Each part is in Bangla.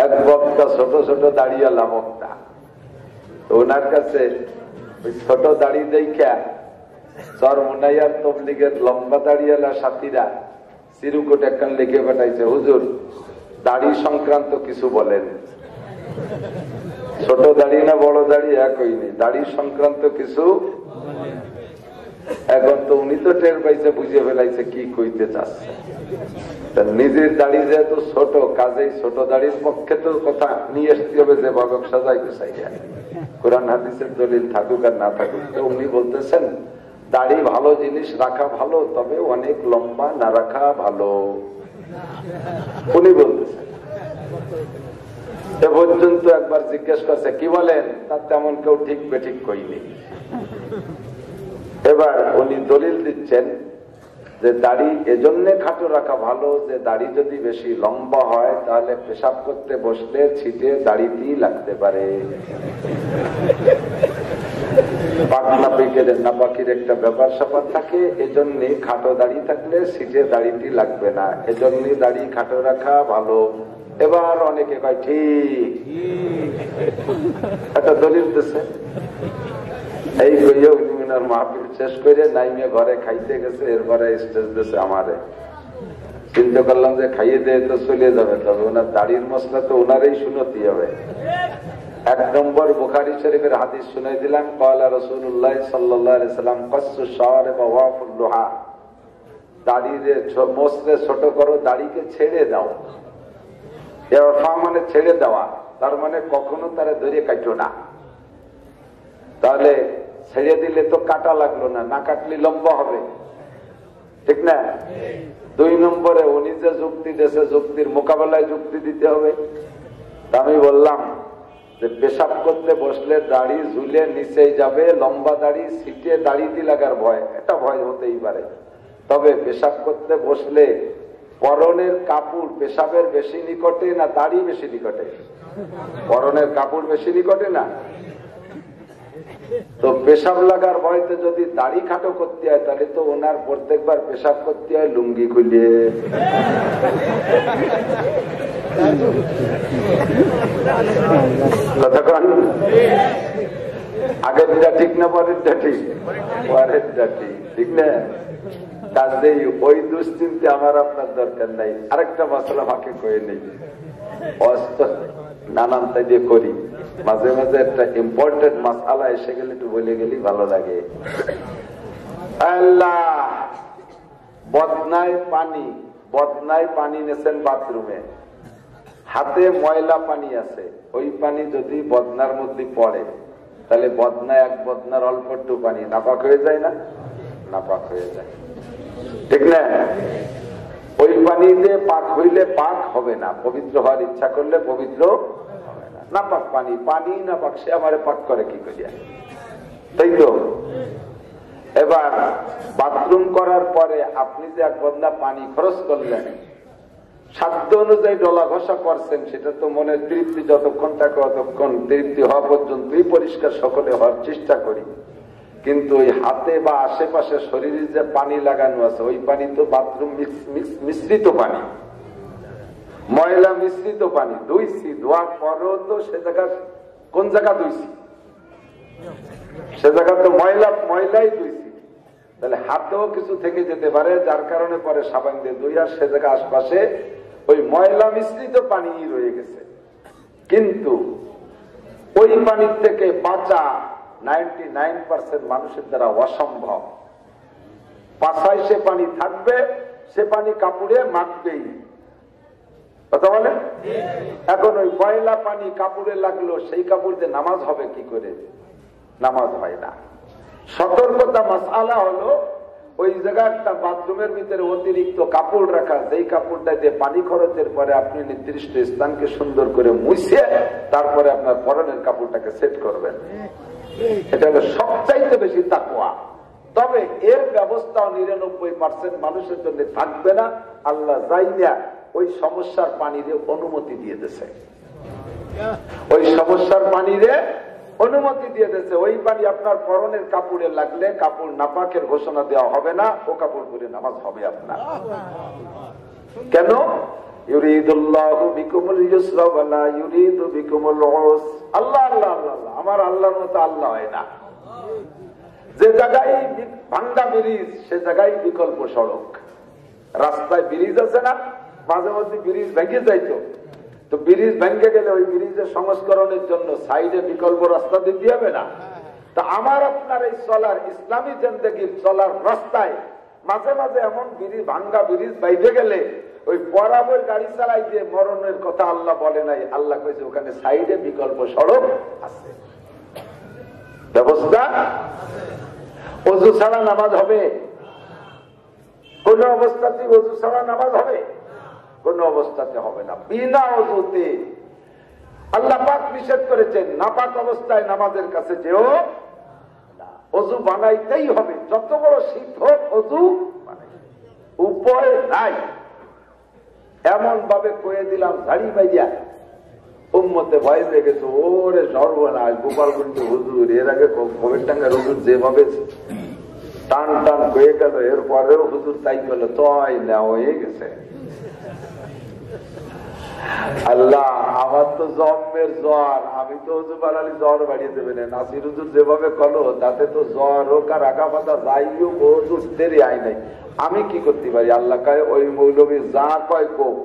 এক বক্তা ছোট ছোট দাড়িওয়ালা বক্তা, ওনার কাছে ওই ছোট দাড়ি দেখা চরমুনাইয়ার তবলিগের লম্বা দাড়িওয়ালা সাথীরা চিরকুট একখান লিখে পাঠাইছে, হুজুর দাড়ি সংক্রান্ত কিছু বলেন। ছোট দাড়ি না বড় দাড়ি একই নেই, দাড়ি সংক্রান্ত কিছু। এখন তো উনি তো টের পাইছে, বুঝে ফেলাইছে কি কইতে চাচ্ছে। নিজের দাড়ি যেহেতু ছোট, কাজেই ছোট দাড়ির পক্ষে তো কথা নিয়ে আসতে হবে যে বাবক সাজাইতে চাইয়া, কোরআন হাদিসের দলিল থাকুক আর না থাকুক। তো উনি বলতেছেন দাড়ি ভালো জিনিস, রাখা ভালো, তবে অনেক লম্বা না রাখা ভালো। উনি বলতেছেন এ পর্যন্ত একবার জিজ্ঞেস করছে কি বলেন, তার তেমন কেউ ঠিক বেঠিক কইনি। এবার উনি দলিল দিচ্ছেন যে দাড়ি এজন্য খাটো রাখা ভালো যে দাড়ি যদি বেশি লম্বা হয় তাহলে পেশাব করতে বসলে ছিটে দাড়িতেই লাগতে পারে। নাপাকির একটা ব্যাপার স্যাপার থাকে, এজন্য খাটো দাড়ি থাকলে ছিটে দাড়িতে লাগবে না, এজন্য দাড়ি খাটো রাখা ভালো। এবার অনেকে কয় ঠিক, একটা দলিল দিচ্ছে। এই মাহফিল শেষ করে নাইমে ঘরে খাইতে গেছে, এরপরে স্টেজ দিয়েছে আমারে। চিন্তা করলাম যে খাইয়ে দিয়ে তো চলে যাবে, তবে ওনার দাড়ির মশলা তো ওনারই শুনতে হবে। 1 নম্বর বুখারী শরীফের হাদিস শুনাই দিলাম, ক্বালা রাসূলুল্লাহ সাল্লাল্লাহু আলাইহি ওয়াসাল্লাম কাসসু শাওয়ারিব ওয়া ওয়াফুল দুহা, দাড়িরে মোছরে ছোট করো, দাড়িকে ছেড়ে দাও। ওয়াফা মানে ছেড়ে দেওয়া, তার মানে কখনো তারা ধরে কাটো না। তাহলে ছেড়ে দিলে তো কাটা লাগলো না, না কাটলে লম্বা হবে, ঠিক না? 2 নম্বরে উনি যে যুক্তি দিয়েছে, যুক্তির মোকাবেলায় যুক্তি দিতে হবে। আমি বললাম যে পেশাব করতে বসলে দাড়ি ঝুলে নিচেই যাবে, লম্বা দাড়ি সিটে দাড়িতে লাগার ভয়, এটা ভয় হতেই পারে। তবে পেশাব করতে বসলে পরনের কাপড় পেশাবের বেশি নিকটে না দাড়ি বেশি নিকটে? পরনের কাপড় বেশি নিকটে না? তো পেশাব লাগার ভয়তে যদি দাড়ি খাটো করতে হয় তাহলে তো ওনার প্রত্যেকবার পেশাব করতে হয় লুঙ্গি খুলিয়ে। আগেরটা ঠিক না পরেরটা ঠিক? পরেরটা ঠিক, ঠিক না? কাজেই ওই দুশ্চিন্তে আমার আপনার দরকার নাই। আরেকটা মশলা ফাঁকে করে নেই, নানান তাই দিয়ে করি, মাঝে মাঝে একটা ইম্পর্টেন্ট মাসালা এসে গেলে একটু বলে গেলি ভালো লাগে। আল্লাহ বদনায় পানি নেছেন বাথরুমে, হাতে ময়লা পানি আছে, ওই পানি যদি বদনার মধ্যে পড়ে তাহলে বদনা এক বদনার অল্প একটু পানি নাপাক হয়ে যায় না? নাপাক হয়ে যায়, ঠিক না? ওই পানিতে পাক হইলে পাক হবে না, পবিত্র হওয়ার ইচ্ছা করলে পবিত্র হবে না। নাপাক পানি নাপাক, সে আমারে পাক করে কি করিয়া, তাই তো? এবার বাথরুম করার পরে আপনি যে 1 বদনা পানি খরচ করলেন, সাধ্য অনুযায়ী ডলা ঘষা করছেন, সেটা তো মনের তৃপ্তি যতক্ষণ থাকে ততক্ষণ তৃপ্তি হওয়া পর্যন্তই পরিষ্কার সকলে হওয়ার চেষ্টা করি। কিন্তু ওই হাতে বা আশেপাশে শরীরে যে পানি লাগানো আছে, ওই পানি তো বাথরুম মিশ্রিত পানি, ময়লা মিশ্রিত পানি। ধুইছি, ধোয়ার পরও তো সে জায়গা, কোন জায়গা ধুইছি? সে জায়গা তো ময়লাই ধুইছি, তাহলে হাতেও কিছু থেকে যেতে পারে, যার কারণে পরে সাবান দিয়ে ধুই, আর সে জায়গা আশপাশে ওই ময়লা মিশ্রিত পানি রয়ে গেছে। কিন্তু ওই পানির থেকে বাঁচা 99% মানুষের দ্বারা অসম্ভব। পাশায় সে পানি থাকবে, সে পানি কাপড়ে মাখবেই, কথা বলে? এখন ওই ময়লা পানি কাপড়ে লাগলো, সেই কাপড় দিয়ে নামাজ হবে কি করে? নামাজ হয় না। সতর্কতা মাসআলা হলো ওই জায়গাটা বাথরুমের ভিতরে অতিরিক্ত কাপড় রাখা, যেই কাপড়টা দিয়ে পানি খরচের পরে আপনি নির্দিষ্ট স্থানকে সুন্দর করে মুছে তারপরে আপনার পরনের কাপড়টাকে সেট করবেন। এটা হলো সবচাইতে বেশি তাকওয়া। তবে এর ব্যবস্থাও 99% মানুষের জন্য থাকবে না। আল্লাহ যাইনা ওই সমস্যার পানিরে অনুমতি দিয়ে দিয়েছে, ওই সমস্যার পানিরে অনুমতি দিয়ে দিয়েছে। ওই পানি আপনার পরনের কাপড়ে লাগলে কাপড় নাপাকের ঘোষণা দেওয়া হবে না, ও কাপড় পরে নামাজ হবে আপনার। কেন? ইউরিদুল্লাহু বিকুমুল ইউসরা ওয়া লা ইউরিদু বিকুমুল উস। আল্লাহ আল্লাহ আল্লাহ, আমার আল্লাহর মতো আল্লাহ হয় না। যে জায়গায় ভাঙ্গা ব্রিজ সে জায়গায় বিকল্প সড়ক। রাস্তায় ব্রিজ আছে না, মাঝে মধ্যে ব্রিজ ভেঙে যাইতো, তো ব্রিজ ভেঙে গেলে ওই ব্রিজের সংস্করণের জন্য সাইডে বিকল্প রাস্তা দিতে হবে না? তা আমার আপনার এই চলার ইসলামী জিন্দেগির চলার রাস্তায় মাঝে মাঝে এমন ভাঙ্গা ব্রিজ বাইরে গেলে ওই বরাবর গাড়ি চালাই যে মরণের কথা আল্লাহ বলে নাই, আল্লাহ কইছে ওখানে সাইডে বিকল্প সড়ক আছে, ব্যবস্থা। ওযু ছাড়া নামাজ হবে? কোন অবস্থাতে ওযু ছাড়া নামাজ হবে? কোন অবস্থাতে হবে না। বিনা ওযুতে আল্লাহ পাক নিষেধ করেছেন, নাপাক অবস্থায় নামাজের কাছে যেও না। ওযু বানাইতেই হবে, যত বড় শীত হোক ওযু বানাইতে, উপায় নাই। এমন ভাবে কয়ে দিলাম ঝাড়ি বাইয়া, উম্মতে ভয় পেয়ে গেছে, ওরে সর্বনাশ, গোপালগঞ্জ হুজুর এর আগে কবিরটাঙ্গার হুজুর যেভাবে টান টান হয়ে গেল, এরপরেও হুজুর তাই পেলো, তয় না হয়ে গেছে। আল্লাহ, আমার তো জন্মের জ্বর, আমি তো হুজুর বানালি জ্বর বাড়িয়ে দেবে না। নাসির হুজুর যেভাবে কলো তাতে তো জ্বর হোক আর আগা পাতা যাই হোক, ও হুজুরদেরই আয় নাই, আমি কি করতে পারি? আল্লাহ কয় ওই মৌলবী যা কয় কোক,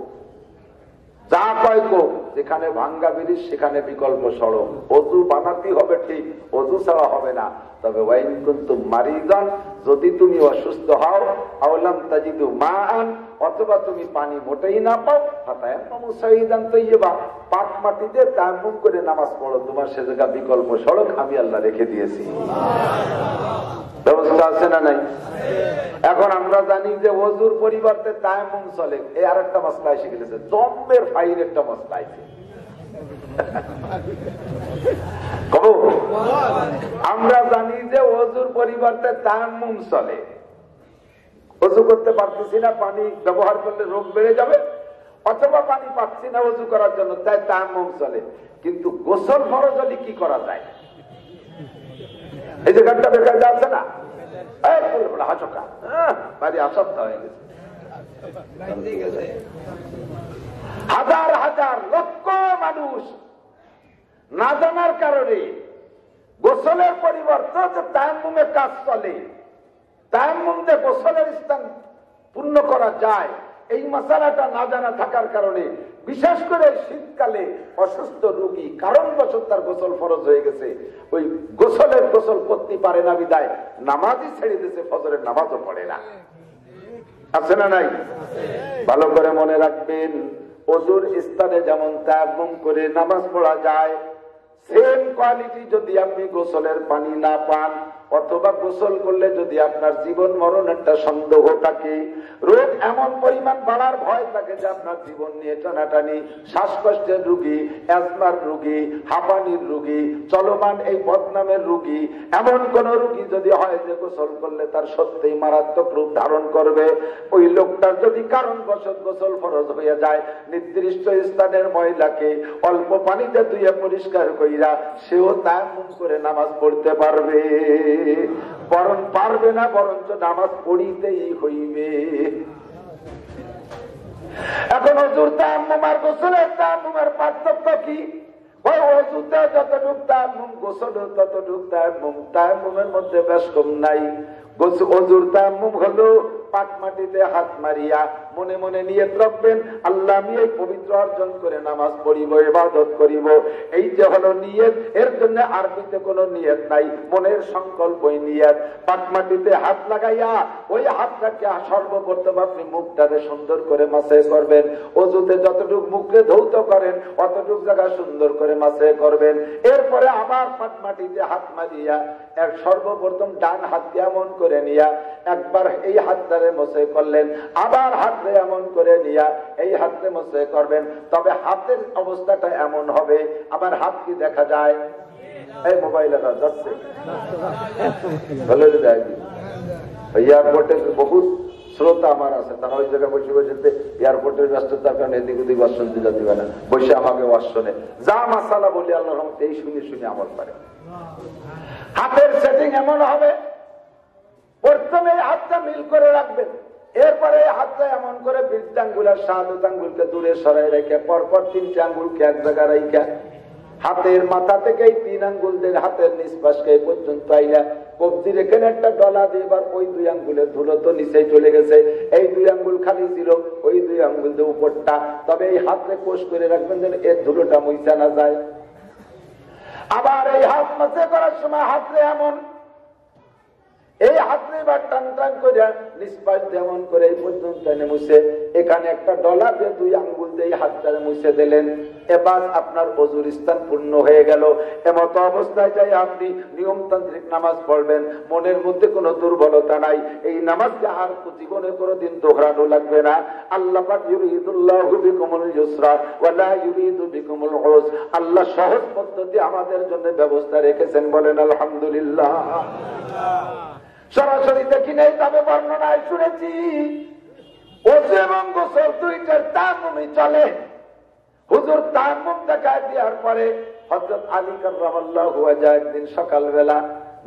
যা কয় কোক, যেখানে ভাঙ্গা ব্রিজ সেখানে বিকল্প সড়ক। ওযু বানাতে হবে ঠিক, ওযু ছাড়া হবে না। তবে ওয়াইন কুনতুম মারিদান, যদি তুমি অসুস্থ হও, আওলাম তাজিদু মাআন, অথবা তুমি পানি মোটেই না পাও, ফাতায়াম্মামু সাইয়িদান তাইয়্যিবা, পাক মাটিতে তায়াম্মুম করে নামাজ পড়ো, তোমার সে জায়গা বিকল্প সড়ক আমি আল্লাহ রেখে দিয়েছি। ব্যবস্থা আছে না নাই? এখন আমরা জানি যে ওযুর পরিবর্তে তায়াম্মুম চলে। এই আরেকটা মাসলা এসে গেছে, জম্মের ফাইল একটা মাসলা আছে। আমরা জানি যে ওযুর পরিবর্তে তায়াম্মুম চলে। ওযু করতে পারতেছি না, পানি ব্যবহার করলে রোগ বেড়ে যাবে, অথবা পানি পাচ্ছি না ওযু করার জন্য, তাই তায়াম্মুম চলে। কিন্তু গোসল ফরজ হলে কি করা যায়? এই যে গানটা দেখা যাচ্ছে না, হাজার হাজার লক্ষ মানুষ না জানার কারণে গোসলের পরিবর্তে যে তায়াম্মুমের কাজ চলে, তায়াম্মুম দিয়ে গোসলের স্থান পূর্ণ করা যায়, এই মাসালাটা না জানা থাকার কারণে বিশেষ করে শীতকালে অসুস্থ রোগী কারণবশত তার গোসল ফরজ হয়ে গেছে, ওই গোসল করতে পারে না বিদায় নামাজই ছেড়ে দিয়েছে, ফজরের নামাজও পড়ে না। আছে না নাই? ভালো করে মনে রাখবেন, ওযুর স্থানে যেমন তায়াম্মুম করে নামাজ পড়া যায়, সেম কোয়ালিটি যদি আপনি গোসলের পানি না পান, অথবা গোসল করলে যদি আপনার জীবন মরণ একটা সন্দেহ থাকে, রোগ এমন পরিমাণ বাড়ার ভয় থাকে যে আপনার জীবন নিয়ে টানাটানি, শ্বাসকষ্টের রোগী, অ্যাজমার রোগী, হাঁপানির রোগী, চলমান এই বদনামের রোগী, এমন কোন রোগী যদি হয় যে গোসল করলে তার সত্যিই মারাত্মক রূপ ধারণ করবে, ওই লোকটার যদি কারণবশত গোসল ফরজ হয়ে যায়, নির্দিষ্ট স্থানের ময়লাকে অল্প পানিতে ধুয়ে পরিষ্কার কইরা সেও তায়াম্মুম করে নামাজ পড়তে পারবে। বরং পারবে না, বরঞ্চ নামাজ পড়িতেই হইবে। এখন ওযুর তায়াম্মুম আর গোসলের তায়াম্মুমের পার্থক্য কি? ওই ওযুতে যতটুক তায়াম্মুম, গোসলে ততটুক তায়াম্মুম, তায়াম্মুমের মধ্যে বেশ কম নাই। ওযুর তায়াম্মুম হলো পাক মাটিতে হাত মারিয়া মনে মনে নিয়ত রাখবেন, আল্লাহ আমি এই পবিত্র অর্জন করে নামাজ পড়িব, ইবাদত করিব, এই যে হলো নিয়ত। এর জন্য আরবিতে কোনো নিয়ত নাই, মনের সংকল্পই নিয়ত। পাক মাটিতে হাত লাগাইয়া ওই হাতটাকে সর্বপ্রথম আপনি মুখটাকে সুন্দর করে মাসে করবেন। ওযুতে যতটুকু মুখে ধৌত করেন অতটুকু জায়গা সুন্দর করে মাসে করবেন। এরপরে আবার পাক মাটিতে হাত মারিয়া এক সর্বপ্রথম ডান হাত এমন করে নিয়া একবার এই হাতটারে মসে করলেন, আবার হাতে এমন করে নিয়া এই হাতে মসে করবেন। তবে হাতের অবস্থাটা এমন হবে, আবার হাত কি দেখা যায়? এই মোবাইল যাচ্ছে এয়ারপোর্টে বহুত শ্রোতা আমার আছে, তারা ওই জায়গায় বসে বসে এয়ারপোর্টের ব্যস্ততার কারণে এদিক ওদিক ওয়াজ শুনতে যেতে পারে না, বসে আমাকে ওয়াজ শোনে। যা মাসালা বলি আল্লাহর রহমতে এই শুনে শুনে আমল করে। হাতের সেটিং এমন হবে, প্রথমে হাতটা মিল করে রাখবেন, এরপরে হাতটা এমন করে বৃদ্ধাঙ্গুল আর শাহাদত আঙ্গুলকে দূরে সরাই রেখে পরপর 3টে আঙ্গুলকে এক জায়গায় রাইখা হাতের মাথা থেকে 3 আঙ্গুল দিয়ে হাতের নিষ্পাশকে পর্যন্ত আইলা কবজির এখানে একটা ডলা দিয়ে এবার ওই 2 আঙ্গুলের ধুলো তো নিচে চলে গেছে, এই 2 আঙ্গুল খালি ছিল, ওই 2 আঙ্গুল দিয়ে উপরটা, তবে এই হাতে কোষ করে রাখবেন যেন এর ধুলোটা মুইছা না যায়। আবার এই হাত মাসে করার সময় হাতরে এমন এই হাতে এবার টান টান করে নিষ্পাশ যেমন করে এই পর্যন্ত এনে মুছে এখানে একটা ডলা দিয়ে 2 আঙ্গুল দিয়ে হাতটারে মুছে দিলেন। এবার আপনার ওযুর স্থান পূর্ণ হয়ে গেল। এমত অবস্থায় যাই আপনি নিয়মতান্ত্রিক নামাজ পড়বেন, মনের মধ্যে কোনো দুর্বলতা নাই, এই নামাজকে আর জীবনে কোনোদিন দোহরানো লাগবে না। আল্লাহ পাক ইউরিদুল্লাহু বিকুমুল ইউসরা ওয়া লা ইউরিদু বিকুমুল উসর, আল্লাহ সহজ পদ্ধতি আমাদের জন্য ব্যবস্থা রেখেছেন, বলেন আলহামদুলিল্লাহ। সরাসরি দেখি নাই, তবে বর্ণনায় শুনেছি ওযু এবং গোসল 2টার তায়াম্মুমই চলে। হুজুর তায়াম্মুম দেখায় দেওয়ার পরে হযরত আলী কাররামাল্লাহু ওয়াজহু একদিন সকালবেলা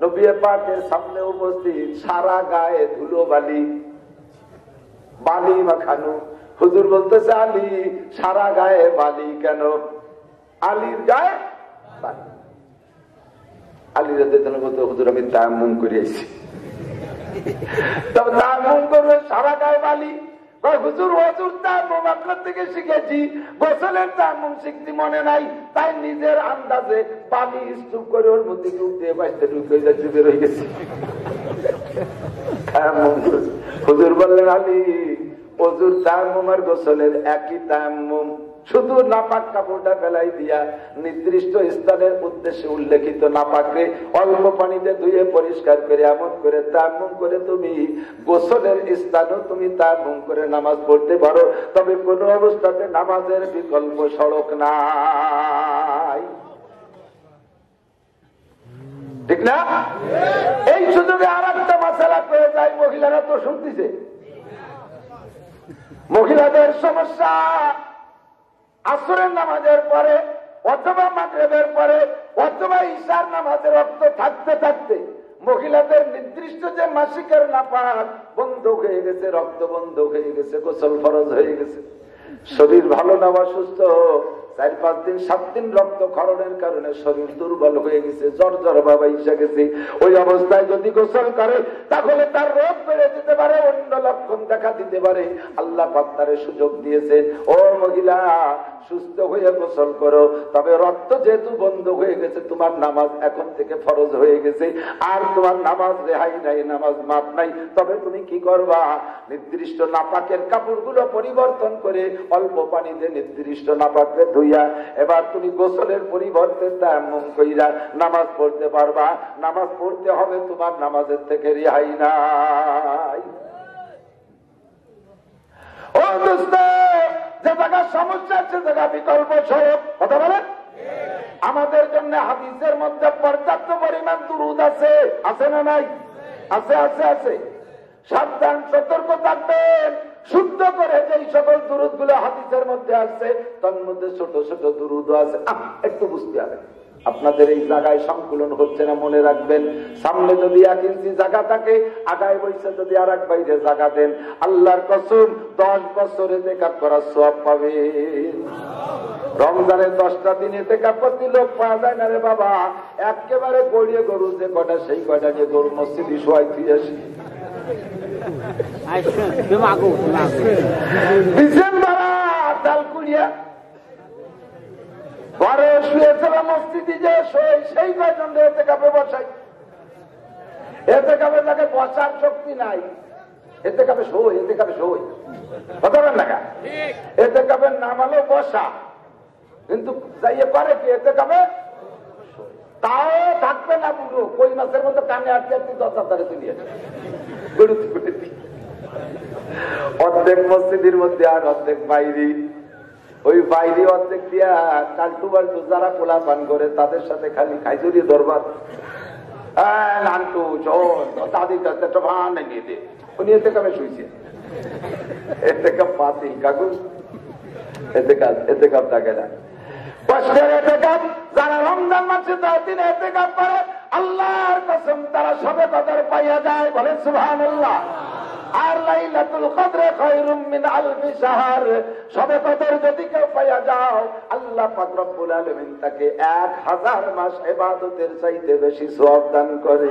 নবী পাকের সামনে উপস্থিত, সারা গায়ে ধুলো বালি, বালি মাখানো। হুজুর বলতেছে, আলী সারা গায়ে বালি কেন? আলীর গায়ে বালি। আলী রাদিয়াল্লাহু আনহু বলতে, হুজুর আমি তায়াম্মুম করে আইছি। তবে তায়াম্মুম করবে সারা গায়ে বালি? হুজুর ওযুর তায়াম্মুম আপনার থেকে শিখেছি, গোসলের তায়াম্মুম শিখতে মনে নাই, তাই নিজের আন্দাজে বালি স্তূপ করে ওর মধ্যে ঢুকতে বাইতে ঢুকে যাচ্ছে, বের হয়ে গেছে। হুজুর বললেন, আলী ওযুর তায়াম্মুম আর গোসলের একই তায়াম্মুম, শুধু নাপাক কাপড়টা ফেলাই দিয়া নির্দিষ্ট স্থানের উদ্দেশ্যে উল্লেখিত নাপাককে অল্প পানিতে ধুয়ে পরিষ্কার করে এমন করে তায়াম্মুম করে তুমি গোসলের স্থানও তুমি তায়াম্মুম করে নামাজ পড়তে পারো। তবে কোন অবস্থাতে নামাজের বিকল্প সড়ক নাই, ঠিক না? এই সুযোগে আর একটা মাসালা করে যায়, মহিলারা তো শুনতেছে, মহিলাদের সমস্যা আসরের নামাজের পরে অথবা মাগরিবের পরে অথবা ইশার নামাজের রক্ত থাকতে থাকতে মহিলাদের নির্দিষ্ট যে মাসিকের নাপাক বন্ধ হয়ে গেছে, রক্ত বন্ধ হয়ে গেছে, গোসল ফরজ হয়ে গেছে। শরীর ভালো না অসুস্থ, 4-5 দিন 7 দিন রক্ত ক্ষরণের কারণে শরীর দুর্বল হয়ে গেছে, জ্বর জ্বর ভাব এসে গেছে, ওই অবস্থায় যদি গোসল করে তাহলে তার রোগ বেড়ে যেতে পারে, অন্য লক্ষণ দেখা দিতে পারে। আল্লাহ পাক তারে সুযোগ দিয়েছে, ও মহিলা সুস্থ হয়ে গোসল করো, তবে রক্ত যেহেতু বন্ধ হয়ে গেছে তোমার নামাজ এখন থেকে ফরজ হয়ে গেছে, আর তোমার নামাজ রেহাই নাই, নামাজ মাপ নাই। তবে তুমি কি করবা? নির্দিষ্ট নাপাকের কাপড়গুলো পরিবর্তন করে অল্প পানিতে নির্দিষ্ট নাপাককে ধুইয়া এবার তুমি গোসলের পরিবর্তে তায়াম্মুম কইরা নামাজ পড়তে পারবা। নামাজ পড়তে হবে, তোমার নামাজের থেকে রেহাই নাই। ও দোস্ত, যে জায়গার সমস্যা আছে জায়গা বিকল্প সড়ক, কথা বলেন। আমাদের জন্য হাদিসের মধ্যে পর্যাপ্ত পরিমাণ দুরূদ আছে, আছে না নাই? আছে, আছে, আছে। সাবধান, সতর্ক থাকবেন। শুদ্ধ করে যেই সকল দুরূদ গুলো হাদিসের মধ্যে আছে তার মধ্যে ছোট ছোট দুরূদ আছে, একটু বুঝতে হবে। আপনাদের এই জায়গায় সংকুলন হচ্ছে না, মনে রাখবেন, সামনে যদি 1 ইঞ্চি জায়গা থাকে, আগায় বইসে যদি আর এক বাইরে জায়গা দেন, আল্লাহর কসম 10 বছরে ইতিকাফ করার সওয়াব পাবেন। রমজানের 10টা দিন ইতিকাফ করতে লোক পাওয়া যায় না রে বাবা, একেবারে গড়িয়ে গরু যে কটা সেই কটা নিয়ে গরু মসজিদে শোয়াই দিয়ে আসি। ঘরে শুয়েছিল মসজিদে যে সেই কয়জন এতে কাপে বসাই, এতে কাপে তাকে বসার শক্তি নাই, এতে কাপে সই, এতে কাপে সই, বলবেন না? এতে কাপের নাম হলো বসা, কিন্তু যাইয়ে পারে কি এতে কাপে তাও থাকবে না। পুরো কই মাছের মতো কানে আটকে আটকে 10 হাজারে তুলিয়েছে, অর্ধেক মসজিদের মধ্যে আর অর্ধেক বাইরে। ওই বাইরে অর্ধেক দিয়া কাল্টু বাল্টু যারা পোলা পান করে তাদের সাথে খালি খাইজুরি দরবার, নান্টু দাদি ভান নিয়ে দে, উনি এতে কাপে শুয়েছে, এতে কাপ পাতি কাকু, এতে কাপ থাকে না। কষ্টের এতে কাপ যারা রমজান মাসে 10 দিন এতে কাপ করে, আল্লাহর কসম তারা সবে কদর পাইয়া যায়, বলেন সুবহানাল্লাহ। আর লাইলাতুল কদরে খায়রুম মিন আলফি শাহর, শবে কদর যদি কেউ পাইয়া যাও আল্লাহ পাক রব্বুল আলামিন তাকে 1000 মাস ইবাদতের চাইতে বেশি সওয়াব দান করে।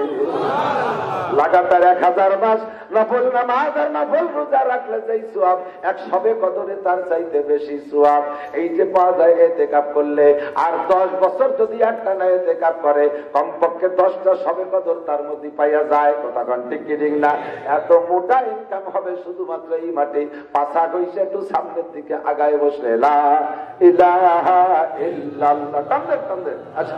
লাগাতার 1000 মাস নফল নামাজ আর নফল রোজা রাখলে যেই সওয়াব, এক শবে কদরে তার চাইতে বেশি সওয়াব। এই যে পাওয়া যায় ইতিকাফ করলে, আর 10 বছর যদি একটা না ইতিকাফ করে কমপক্ষে 10টা শবে কদর তার মধ্যে পাইয়া যায়। কথা কোন ঠিক কি ঠিক না? এত মোটা ইনকাম হবে শুধুমাত্র এই মাটি পাছা কইছে একটু সামনের দিকে আগায় বসলে লা ইলাহা ইল্লাল্লাহ টানদের। আচ্ছা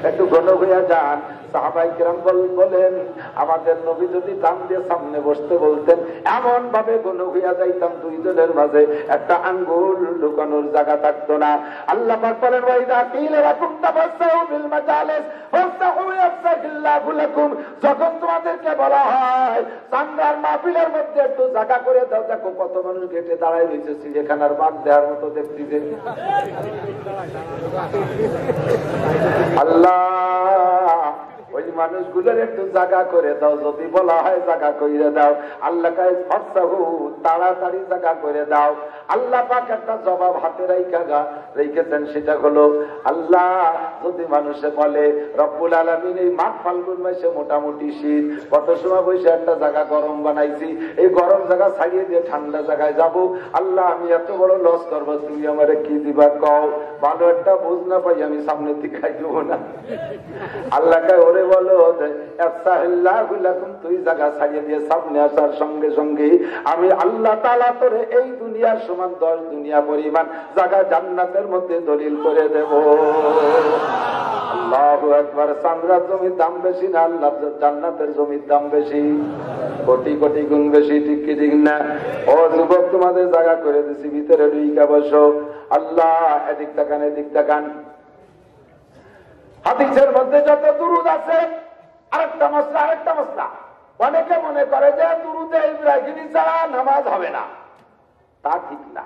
একটু ঘন হইয়া যান। সাহাবায়ে কেরাম বলেন আমাদের নবী যদি দাম দিয়ে সামনে বসতে বলতেন এমন ভাবে ঘন হইয়া যাইতাম দুইজনের মাঝে একটা আঙ্গুল লুকানোর জায়গা থাকতো না। আল্লাহ পাক বলেন ওয়াইদা কিলা লাকুম তাবাসসু বিল মাজালিস ফাসতাহু ইয়াফসাহিল্লাহু লাকুম, যখন তোমাদেরকে বলা হয় সামরার মাহফিলের মধ্যে একটু জায়গা করে দাও, দেখো কত মানুষ গেটে দাঁড়ায় রয়েছে চিড়িয়াখানার বাঘ দেওয়ার মতো দেখতেছে। আল্লাহ ওই মানুষগুলোর একটু জায়গা করে দাও, যদি বলা হয় জায়গা করে দাও। আল্লাহ কাছে ফাসসাহু তাড়াতাড়ি জায়গা করে দাও। আল্লাহ পাক একটা জবাব হাতে রেখেছেন, সেটা হলো আল্লাহ যদি মানুষে বলে রব্বুল আলামিন এই মাঘ ফাল্গুন মাসে মোটামুটি শীত, কত সময় বসে একটা জায়গা গরম বানাইছি, এই গরম জায়গা ছাড়িয়ে দিয়ে ঠান্ডা জায়গায় যাব। আল্লাহ আমি এত বড় লস করবো, তুমি আমারে কি দিবা কও, ভালো একটা বুঝ না পাই আমি সামনের দিকে খাইব না। আল্লাহ কে ওরে বলো তুই জায়গা ছাড়িয়ে দিয়ে সামনে আসার সঙ্গে সঙ্গে আমি আল্লাহ তাআলা তোরে এই দুনিয়ার সমান 10 দুনিয়া পরিমাণ জায়গা জান্নাতের মধ্যে দলিল করে দেব। আল্লাহু আকবার। চামড়ার জমির দাম বেশি না আল্লাহ জান্নাতের জমির দাম বেশি, কোটি কোটি গুণ বেশি, ঠিক কি ঠিক না? ও যুবক তোমাদের জায়গা করে দিছি, ভিতরে ঢুইকা বসো। আল্লাহ এদিক তাকান এদিক তাকান। হাদিসের মধ্যে যত দুরূদ আছে, আরেকটা মশলা অনেকে মনে করে যে দুরূদে ইব্রাহিমী ছাড়া নামাজ হবে না, তা ঠিক না।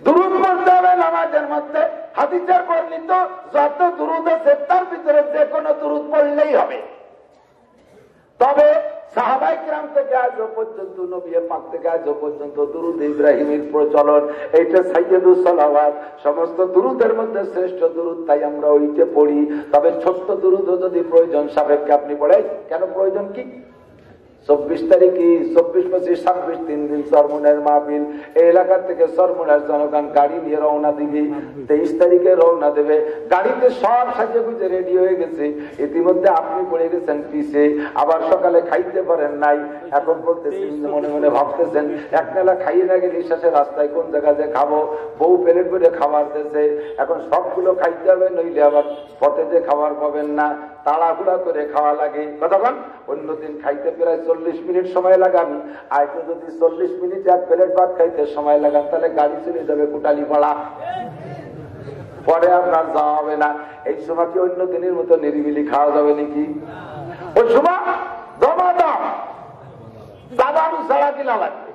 দুরূদ পড়তে হবে নামাজের মধ্যে। হাদিসের বর্ণিত যত দুরূদ আছে তার ভিতরে যে কোনো দুরূদ পড়লেই হবে। তবে সাহাবায়ে কিরাম থেকে আজ পর্যন্ত, নবী পাক থেকে আজ পর্যন্ত দুরূদ ইব্রাহিমের প্রচলন, এইটা সাইয়্যিদুস সালাওয়াত, সমস্ত দুরূদের মধ্যে শ্রেষ্ঠ দুরূদ, তাই আমরা ওইটা পড়ি। তবে ছোট্ট দুরূদও যদি প্রয়োজন সাপেক্ষে আপনি পড়েন, কেন প্রয়োজন কি? 24 তারিখে 24, 25, 26 3 দিন সরমুনের মাহফিল। এই এলাকার থেকে সরমুনের জনগণ গাড়ি নিয়ে রওনা দিবে, 23 তারিখে রওনা দেবে। গাড়িতে সব সাজে গুজে রেডি হয়ে গেছে, ইতিমধ্যে আপনি পড়ে গেছেন পিছে, আবার সকালে খাইতে পারেন নাই, এখন বলতেছেন মনে মনে ভাবতেছেন এক নেলা খাইয়ে না গেলে শেষে রাস্তায় কোন জায়গাতে খাবো, বউ প্লেট করে খাবার দিয়েছে, এখন সবগুলো খাইতে হবে, নইলে আবার পথে যে খাবার পাবেন না, তাড়াহুড়া করে খাওয়া লাগে। কতক্ষণ? অন্যদিন খাইতে প্রায় 40 মিনিট সময় লাগান, আজকে যদি 40 মিনিট এক প্লেট ভাত খাইতে সময় লাগান তাহলে গাড়ি চলে যাবে কোটালি পাড়া, পরে আপনার যাওয়া হবে না। এই সময় কি অন্য দিনের মতো নিরিবিলি খাওয়া যাবে নাকি? ওই সময় জমা দাম দাদানু ছাড়া কিনা লাগবে,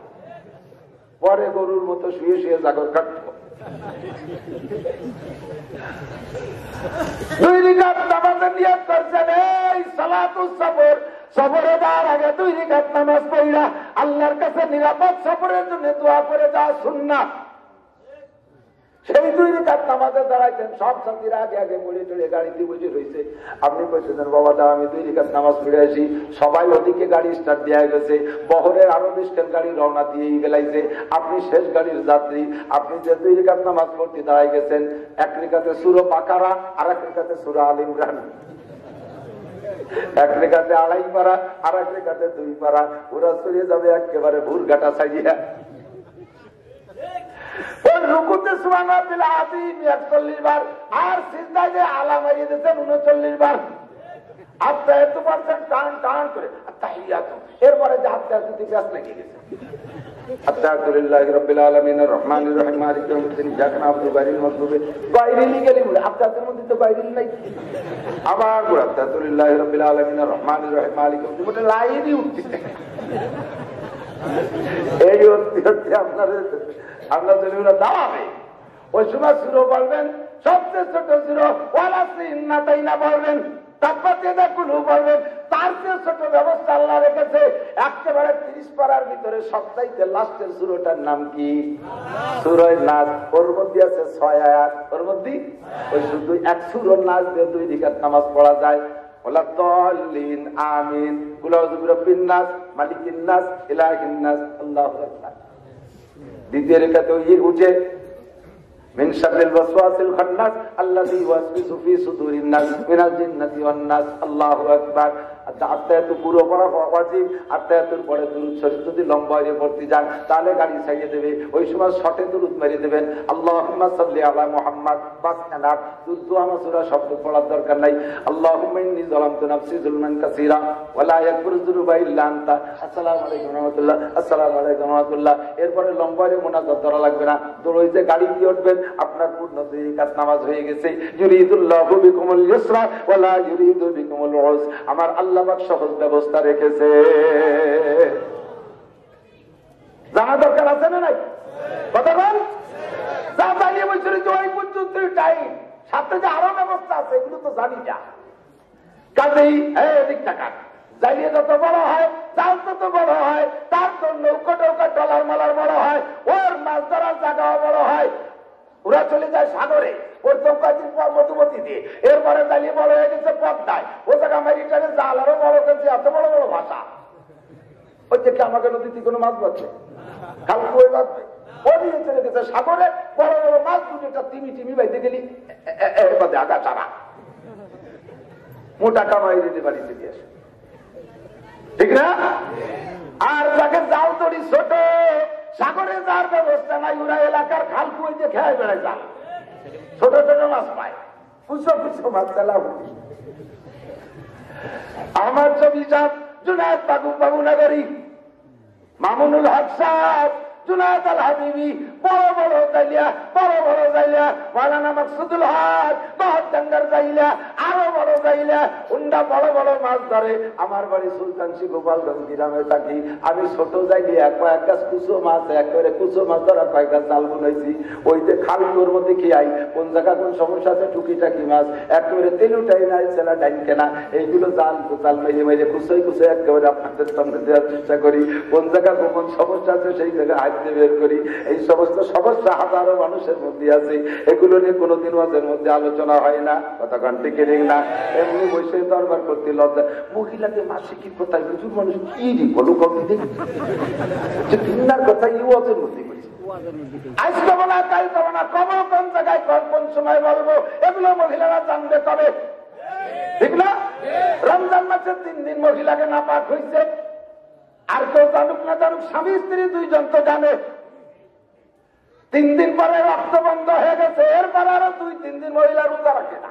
পরে গরুর মতো শুয়ে শুয়ে জাগর কাটবো। 2 রাকাত নামাজের নিয়ত করছেন, এই সালাতুস সফর, সফরে যাওয়ার আগে 2 রাকাত নামাজ পড়া আল্লাহর কাছে নিরাপদ সফরের জন্য দোয়া করে যাওয়া সুন্নাত। সেই 2 রাকাত নামাজে দাঁড়াইছেন, সব সাথীরা আগে আগে পড়ে টড়ে গাড়িতে বসে রয়েছে। আপনি বলছেন বাবা দাঁড়া আমি 2 রাকাত নামাজ পড়ে আসি, সবাই ওদিকে গাড়ি স্টার্ট দেওয়া গেছে, বহরের আরো 20 গাড়ি রওনা দিয়েই গেলাইছে, আপনি শেষ গাড়ির যাত্রী। আপনি যে 2 রাকাত নামাজ পড়তে দাঁড়াই গেছেন, 1 রাকাতে সূরা বাকারা আর 1 রাকাতে সূরা আল ইমরান, 1 রাকাতে 2.5 পারা আর 1 রাকাতে 2 পারা, ওরা চলে যাবে একেবারে ভুল ঘাটা ছাড়িয়া। রুকুতে সুবহানাল্লাহিল আযীম 41 বার, আর সিজদায় যে আলা মারিয়ে দিয়েছেন 39 বার। আপনি এত পারছেন টান টান করে তাহিয়াতু, এরপরে যে আপনি যদি ব্যাস লেগে গেছে আলহামদুলিল্লাহি রাব্বিল আলামিন আর রহমানির রহিম মালিক ইয়াউমিদ্দিন ইয়্যাকা না'বুদু ওয়া ইয়্যাকা নাস্তাঈন। বাইরে গেলি বলে আপনাদের মধ্যে তো বাইরে নাই, আবার আলহামদুলিল্লাহি রাব্বিল আলামিন আর রহমানির রহিম মালিক ইয়াউমিদ্দিন, বলে লাইনই উঠতেছে। এই হচ্ছে আপনারা দাঁড়াবে। ওই সময় সুরো বলবেন সবচেয়ে ছোট সুরো ওয়ালা ইয়াসিন না তাই না বলবেন, তারপর কুলু বলবেন, তার চেয়ে ছোট ব্যবস্থা আল্লাহ রেখেছে একেবারে 30 পারার ভিতরে সবচাইতে লাস্টের সূরাটার নাম কি? সূরা নাস। ওর মধ্যে আছে 6 আয়াত, ওর মধ্যে ওই শুধু এক সূরা নাস দিয়ে 2 রাকাত নামাজ পড়া যায়। ওয়ালা দাল্লিন আমিন, কুল আউযু বিরাব্বিন নাস, মালিকিন নাস, ইলাহিন নাস, আল্লাহু আকবার। দ্বিতীয় রাকাতে ওই উঠে মিন শাররিল ওয়াসওয়াসিল খান্নাস আল্লাযী ইউওয়াসওয়িসু ফি সুদুরিন নাস মিনাল জিন্নাতি ওয়ান নাস, আল্লাহু আকবার। আত্মায়াত পুরো পড়া ওয়াজিব। আত্মায়াতের পরে দুরূদ শরীফ যদি লম্বা হয়ে পড়তে যান তাহলে গাড়ি ছাড়িয়ে দেবে, ওই সময় শর্টে দুরূদ মেরে দেবেন, আল্লাহুম্মা সাল্লি আলা মুহাম্মাদ, বাস না দুরূদ আমার সূরা শব্দ পড়ার দরকার নাই। আল্লাহুম্মা ইন্নী যালামতু নাফসি যুলমান কাসীরা ওয়া লা ইয়াগফিরু যুনুবা ইল্লা আনতা, আসসালামু আলাইকুম ওয়া রাহমাতুল্লাহ, আসসালামু আলাইকুম ওয়া রাহমাতুল্লাহ। এরপরে লম্বা হয়ে মুনাজাত ধরা লাগবে না, দৌড়ে যে গাড়ি দিয়ে উঠবেন আপনার পূর্ণ 2 রাকাত নামাজ হয়ে গেছে। ইউরিদুল্লাহু বিকুমুল ইউসরা ওয়া লা ইউরিদু বিকুমুল উসর, আমার আল্লাহ পাক সহজ ব্যবস্থা রেখেছে। জানা দরকার আছে না নাই? কথা বল। যা জানিয়ে বলছিল যে ওই পর্যন্ত টাইম, সাথে যে আরো ব্যবস্থা আছে এগুলো তো জানি না। কাজেই এদিক টাকা জানিয়ে যত বড় হয়, চাল তত বড় হয়, তার জন্য নৌকা টলার মালার বড় হয়, ওর মাছ ধরার জায়গাও বড় হয়। ওরা চলে যায় সাগরে, প্রথম কয়েকদিন পর মধুমতি দিয়ে, এরপরে জ্বালিয়ে বড় হয়ে গেছে পদ্মায়, ও জায়গা আমেরিকানে জাল আরো বড় করেছে, এত বড় বড় ভাষা। ওই যে আমাকে নদীতে কোনো মাছ বাঁচবে, কালকে ওই বাঁচবে, ও নিয়ে চলে গেছে সাগরে, বড় বড় মাছ দুটো তিমি বাইতে গেলি এরপরে আগা চারা মোটা কামাই দিতে বাড়িতে দিয়ে আসে, ঠিক না? আর যাকে জাল তরি ছোট, সাগরে যার ব্যবস্থা নাই, ওরা এলাকার খাল কুয়ে যে খেয়ে বেড়ায় জাল, ছোট ছোট মাছ পায়, কুচো কুচো মাছ তেলা উঠি। আমার ছবি সাহ জুনায়েদ বাবু নগরী, মামুনুল হক সাহ, জুনায়েদ আল হাবিবি, বড় বড় জাইলিয়া, মাওলানা মাকসুদুল হক, মহদ্দঙ্গার জাইলিয়া, আরো বড় জাইলিয়া, উন্ডা বড় বড় মাছ ধরে। আমার বাড়ি সুলতানশি গোপালগঞ্জ গ্রামে থাকি, আমি ছোট জাইলিয়া কয়েক গাছ কুচো মাছ, একেবারে কুচো মাছ ধরা কয়েক গাছ জাল বুনাইছি। ওই যে খালগুলোর মধ্যে কি আই, কোন জায়গা কোন সমস্যা আছে, টুকিটাকি মাছ একেবারে তেলুটাই নাই, ছেলা ডাইন কেনা, এইগুলো জাল জাল মেরে মেরে কুচোই একেবারে আপনাদের সামনে দেওয়ার চেষ্টা করি। কোন জায়গা কোন সমস্যা আছে সেই জায়গায় বের করি। এই সমস্ত সমস্যা হাজারো মানুষের মধ্যে আছে, এগুলো নিয়ে কোনোদিন ওদের মধ্যে আলোচনা হয় না, কথা কান্তি কেড়ে না, এমনি বসে দরবার করতে লজ্জা। মহিলাকে মাসে কি কোথায় কিছু মানুষ কি বলো কবি কথা ই ওদের মধ্যে আজ কবো না, কাল কবো না, কবো কোন জায়গায় কোন সময় বলবো, এগুলো মহিলারা জানবে কবে, ঠিক না? রমজান মাসের 3 দিন মহিলাকে নাপাক হয়েছে, আর কেউ জানুক না জানুক, স্বামী স্ত্রী 2 জন তো জানে। 3 দিন পরে রক্ত বন্ধ হয়ে গেছে, এরপরে আরো 2-3 দিন মহিলা রোজা রাখে না।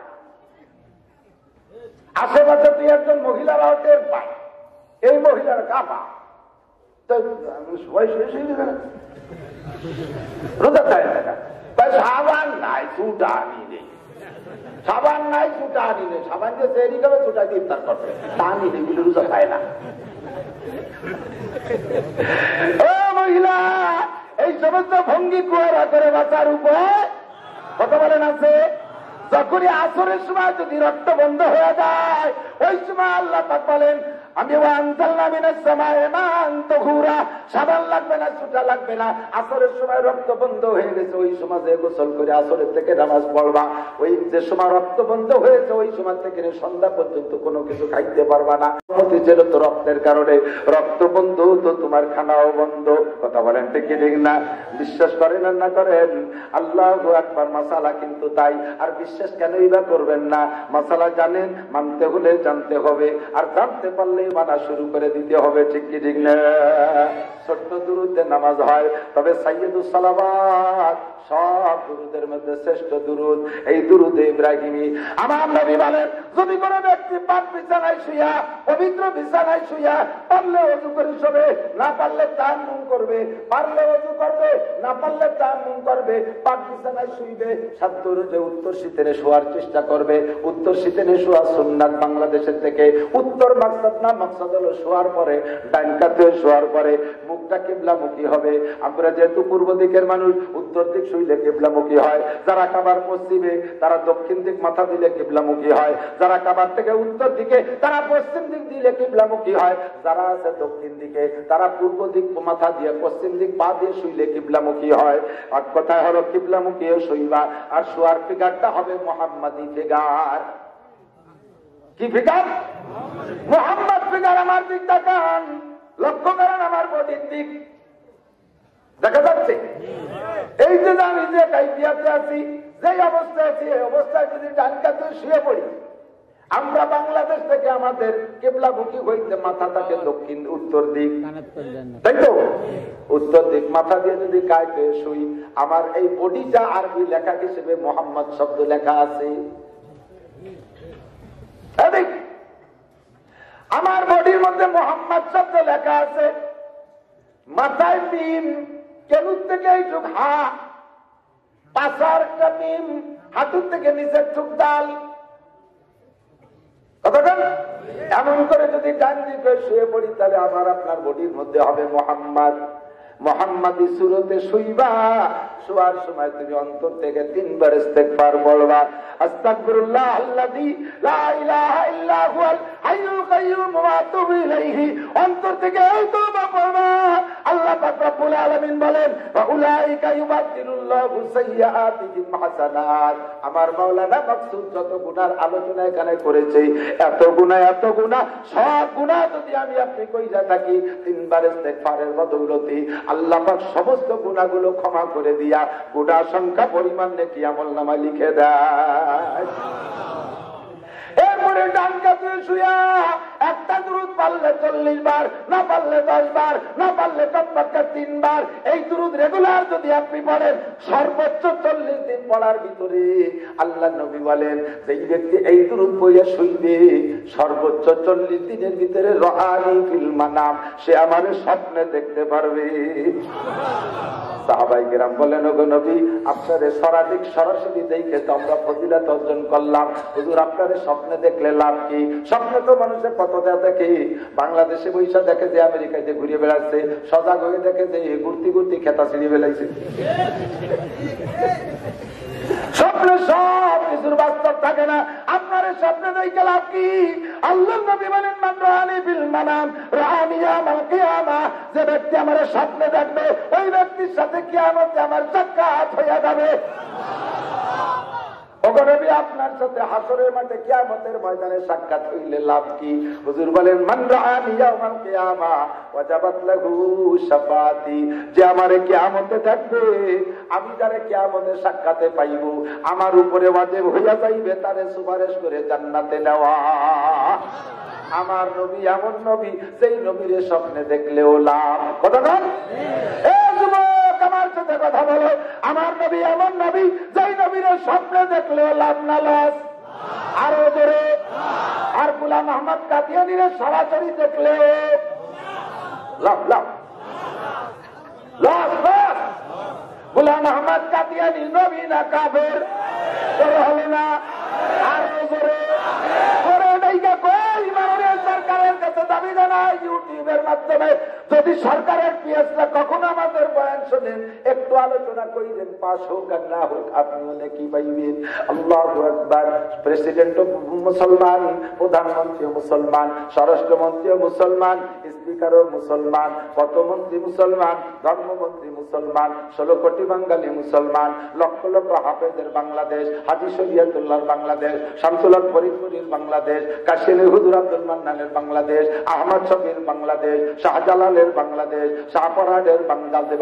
আশেপাশে 2-1 মহিলারাও টের পায়, এই মহিলার কাপা সবাই শেষ হয়ে গেছে, রোজা চায় না, সাবান নাই ছুটা আনি নেই, সাবান নাই ছুটা আনি নেই, সাবান যে তৈরি করবে ছুটা দিয়ে ইফতার করবে, তা আনি নেই, রোজা খায় না। মহিলা এই সমস্ত ভঙ্গি কুয়ারা করে বাঁচার উপায় কত বলেন আছে? যখনই আসরের সময় যদি রক্ত বন্ধ হয়ে যায়, ওই সময় আল্লাহ পাক বলেন আমি সাবান লাগবে না, ছুটা লাগবে না, আসরের সময় রক্ত বন্ধ হয়ে গেছে, ওই সময় গোসল করে আসরের থেকে নামাজ পড়বা। ওই যে সময় রক্ত বন্ধ হয়েছে ওই সময় থেকে সন্ধ্যা পর্যন্ত কোনো কিছু খাইতে পারবা না। ছিল তো রক্তের কারণে, রক্ত বন্ধ তো তোমার খানাও বন্ধ, কথা বলেন ঠিক না? বিশ্বাস করেন আর না করেন, আল্লাহু আকবার, মাসালা কিন্তু তাই। আর বিশ্বাস কেনই বা করবেন না? মাসালা জানেন, মানতে হলে জানতে হবে, আর জানতে পারলে মানা শুরু করে দিতে হবে, ঠিক কি ঠিক না? ছোট্ট দুরুদে নামাজ হয়, তবে সাইয়্যিদুস সালাওয়াত সব দুরুদের মধ্যে শ্রেষ্ঠ দুরুদ এই দুরুদে ইব্রাহিমী। আমার নবী বলেন, যদি কোনো ব্যক্তি পাক বিছানায় শুইয়া, পবিত্র বিছানায় শুইয়া, পারলে ওযু করে শোবে, না পারলে তায়াম্মুম করবে, পারলে ওযু করবে, না পারলে তায়াম্মুম করবে, পাক বিছানায় শুইবে, সাধ্যর যে উত্তর শীতের শোয়ার চেষ্টা করবে। উত্তর শীতের শোয়া সুন্নাত, বাংলাদেশের থেকে উত্তর মাকসাদ না মাকসাদ হলো শোয়ার পরে ডান কাতে শোয়ার পরে মুখটা কিবলামুখী হবে। আমরা যেহেতু পূর্ব দিকের মানুষ, উত্তর দিক শুইলে কিবলামুখী হয়। যারা কাবার পশ্চিমে তারা দক্ষিণ দিক মাথা দিলে কিবলামুখী হয়। যারা কাবার থেকে উত্তর দিকে তারা পশ্চিম দিক দিলে কিবলামুখী হয়। যারা আছে দক্ষিণ দিকে তারা পূর্ব দিক মাথা দিয়ে পশ্চিম দিক পা দিয়ে শুইলে কিবলামুখী হয়। আর কথায় হলো কিবলামুখী শুইবা, আর শোয়ার ফিগারটা হবে মুহাম্মাদি ফিগার। কি ফিগার? মুহাম্মদ ফিগার। আমার দিক তাকান, লক্ষ্য করেন আমার বডির দিক, দেখা যাচ্ছে? এই যে আমি যে কাইফিয়াতে আছি, যে অবস্থায় আছি, এই অবস্থায় যদি ডান কাতে শুয়ে পড়ি, আমরা বাংলাদেশ থেকে আমাদের কিবলামুখী হইতে মাথা থাকে দক্ষিণ উত্তর দিক, তাই তো? উত্তর দিক মাথা দিয়ে যদি কাইফে শুই, আমার এই বডিটা আরবি লেখা হিসেবে মুহাম্মদ শব্দ লেখা আছে। আমার বডির মধ্যে মুহাম্মদ শব্দ লেখা আছে। মাথায় মিম, কেনুর থেকে এইটুক হা, পাশার একটা মিম, হাঁটুর থেকে নিচের টুক ডাল। কতক্ষণ এমন করে যদি ডান দিকে শুয়ে পড়ি, তাহলে আমার আপনার বডির মধ্যে হবে মুহাম্মদ। মুহাম্মাদি সুরতে শুইবা, শোয়ার সময় তুমি অন্তর থেকে 3 বার ইস্তেগফার বলবা। আস্তাগফিরুল্লাহ আল্লাযী লা ইলাহা ইল্লা হুয়াল হাইয়ুল কাইয়্যুম ওয়া আতুবু ইলাইহি। অন্তর থেকে এই তওবা পড়বা। আল্লাহ পাক রব্বুল আলামিন বলেন, ওয়া উলাইকা ইউবাদদিলুল্লাহু সাইয়্যাতিহিম হাসানাত। আমার মাওলানা মাকসুদ যত গুনার আলোচনা এখানে করেছে, এত গুনাহ, সব গুনাহ যদি আমি আপনি কইরা থাকি, 3 বার ইস্তেগফারের বদৌলতে আল্লাহ পাক সমস্ত গুনাহগুলো ক্ষমা করে দিয়া গুনাহ সংখ্যা পরিমাণ নেকি আমলনামায় লিখে দেয়। এরপরে ডান কাতে শুয়া একটা দুরূদ পারলে 40 বার, না পারলে 10 বার, না পারলে কমপক্ষে 3 বার। এই দুরূদ রেগুলার যদি আপনি পড়েন, সর্বোচ্চ 40 দিন পড়ার ভিতরে আল্লাহ নবী বলেন, যেই ব্যক্তি এই দুরূদ পড়ে শুইবে, সর্বোচ্চ 40 দিনের ভিতরে রাআনি ফিল মানাম, সে আমার স্বপ্নে দেখতে পারবে। সাহাবায়ে কেরাম বলেন, ওগো নবী, আপনাদের সরাসরি দেখে তো আমরা ফজিলত অর্জন করলাম, হুজুর আপনাদের স্বপ্নে দেখলে লাভ কি? স্বপ্নে তো মানুষের কত দেখে, বাংলাদেশে বৈশা দেখে যে আমেরিকায় যে ঘুরে বেড়াচ্ছে, সজাগ হয়ে দেখে যে ঘুরতি খেতা ছিঁড়ে বেড়াইছে। স্বপ্নে সব কিছুর বাস্তব থাকে না। আপনার স্বপ্নে দেখে লাভ কি? আল্লাহ নবী বলেন, মান রাআনি বিল মানাম রাআনি ইয়াউমাল কিয়ামাহ। যে ব্যক্তি আমার স্বপ্নে দেখবে, ওই ব্যক্তির সাথে কিয়ামতে আমার সাক্ষাৎ হয়ে যাবে। ওগো নবী, আপনার সাথে হাসরের মাঠে কিয়ামতের ময়দানে সাক্ষাৎ হইলে লাভ কি? হুজুর বলেন, মান রাআনি ইয়াউমাল কিয়ামাহ ওয়াজাবাত লাহু শাফাআতি। যে আমারে কিয়ামতে দেখবে, আমি যারে কিয়ামতে সাক্ষাতে পাইব, আমার উপরে ওয়াজিব হইয়া যাইবে তারে সুপারিশ করে জান্নাতে নেওয়া। আমার নবী এমন নবী, যেই নবীর স্বপ্নে দেখলেও লাভ। কতক্ষণ আমার সাথে কথা বলো। আমার নবী এমন নবী, যেই নবীর স্বপ্নে দেখলেও লাভ না লস। আরো জোরে। আর গোলাম আহমদ কাদিয়ানীর সরাসরি দেখলে লাভ লাভ লস লস। গোলাম আহমদ কাদিয়ানী নবী না কাফের? হলো না? আরো জোরে। সরকারের কাছে দাবি জানাই ইউটিউবের মাধ্যমে, যদি সরকারের পিএসরা কখনো আমাদের বয়ান শোনেন, একটু আলোচনা করিলেন, পাশ হোক আর না হোক, আপনি অনেকই পাইবেন। আল্লাহু আকবার। প্রেসিডেন্ট মুসলমান, প্রধানমন্ত্রী মুসলমান, স্বরাষ্ট্রমন্ত্রী মুসলমান, স্পিকারও মুসলমান, পথমন্ত্রী মুসলমান, ধর্মমন্ত্রী মুসলমান, 16 কোটি বাঙালি মুসলমান, লক্ষ লক্ষ হাফেজের বাংলাদেশ, হাজী শরিয়তুল্লাহর বাংলাদেশ, শামসুল হক ফরিদপুরের বাংলাদেশ, কাশিনী হুজুর আব্দুল মান্নানের বাংলাদেশ, আহমদ শফির বাংলাদেশ, শাহজালালের বাংলাদেশ, শাহপরানের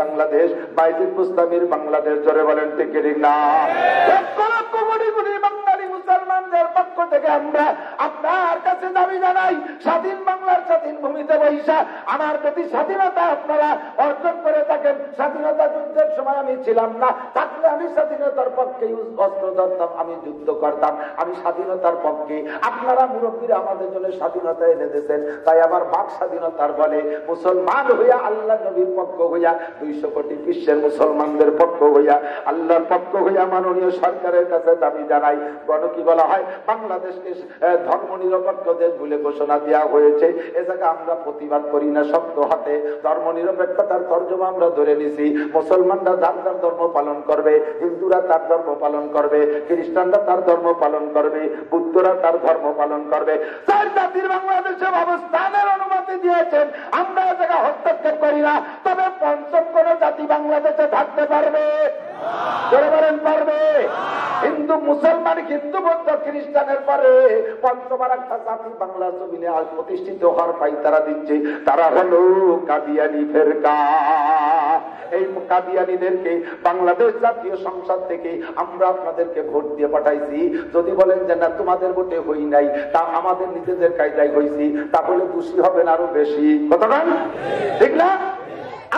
বাংলাদেশ, বাইজিদ মুস্তামির বাংলাদেশ। জোরে বলেন ঠিক না? বাঙালি মুসলমানদের পক্ষ থেকে আমরা আপনার কাছে দাবি জানাই, স্বাধীন বাংলার স্বাধীন ভূমিতে বৈশা আমার প্রতি স্বাধীনতা আপনারা অর্জন করে থাকেন। স্বাধীনতা যুদ্ধের সময় আমি ছিলাম না, থাকলে আমি স্বাধীনতার পক্ষে অস্ত্র ধরতাম, আমি যুদ্ধ করতাম, আমি স্বাধীনতার পক্ষে। আপনারা মুরব্বীরা আমাদের জন্য স্বাধীনতা এনে দিয়েছেন, তাই আবার বাক স্বাধীনতার বলে মুসলমান হইয়া আল্লাহ নবীর পক্ষ হইয়া 200 কোটি বিশ্বের মুসলমানদের পক্ষ হইয়া আল্লাহর পক্ষ হইয়া মাননীয় সরকারের কাছে দাবি জানাই। গণ কি বলা হয়, বাংলাদেশকে ধর্ম নিরপেক্ষ দেশ বলে ঘোষণা দেওয়া হয়েছে। এ জায়গায় আমরা প্রতিবাদ করি না শক্ত হাতে। ধর্ম নিরপেক্ষতার তর্জমা আমরা ধরে নিছি। মুসলমানরা যার যার ধর্ম পালন করবে, হিন্দুরা তার ধর্ম পালন করবে, খ্রিস্টানরা তার ধর্ম পালন করবে, বুদ্ধরা তার ধর্ম পালন করবে। চার জাতির বাংলাদেশে অবস্থানের অনুমতি দিয়েছেন, আমরা এ জায়গায় হস্তক্ষেপ করি না। তবে পঞ্চম কোন জাতি বাংলাদেশে থাকতে পারবে? পারবে? হিন্দু মুসলমান, হিন্দু বৌদ্ধ খ্রিস্টানের পরে পঞ্চম আর একটা জাতি বাংলা জমিনে আজ প্রতিষ্ঠিত হওয়ার পাই তারা দিচ্ছে, তারা হলো কাদিয়ানি ফেরকা। এই কাদিয়ানিদেরকে বাংলাদেশ জাতীয় সংসদ থেকে আমরা আপনাদেরকে ভোট দিয়ে পাঠাইছি। যদি বলেন যে না তোমাদের ভোটে হই নাই, তা আমাদের নিজেদের কায়দায় হয়েছি, তাহলে খুশি হবেন আরো বেশি। কথা না ঠিক না?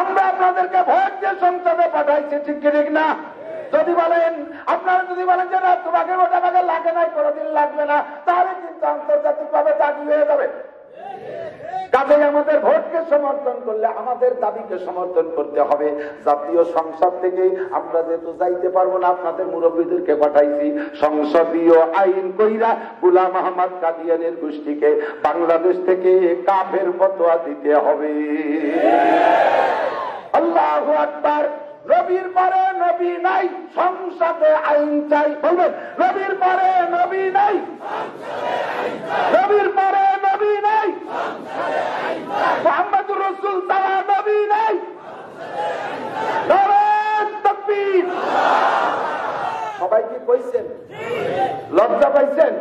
আমরা আপনাদেরকে ভোট দিয়ে সংসদে পাঠাইছি, ঠিক ঠিক না? যদি বলেন আপনারা যদি বলেন যে না তোমাকে ভোট আমাকে লাগে নাই, কোনোদিন লাগবে না, তাহলে কিন্তু আন্তর্জাতিক ভাবে দাবি হয়ে যাবে। কাজেই আমাদের ভোটকে সমর্থন করলে আমাদের দাবিকে সমর্থন করতে হবে। জাতীয় সংসদ থেকে আমরা যেহেতু যাইতে পারবো না, আপনাদের মুরব্বীদেরকে পাঠাইছি, সংসদীয় আইন কইরা গোলাম আহমদ কাদিয়ানের গোষ্ঠীকে বাংলাদেশ থেকে কাফের ফতোয়া দিতে হবে। আল্লাহু আকবার। নবীর পরে নবী নাই, সংসদে আইন চাই। বলবেন নবীর পরে নবী নাই, নবীর পরে নবী নাই, মুহাম্মদুর রাসূল ছাড়া নবী নাই। নারায়ে তাকবীর। সবাই কি কইছেন? লজ্জা পাইছেন?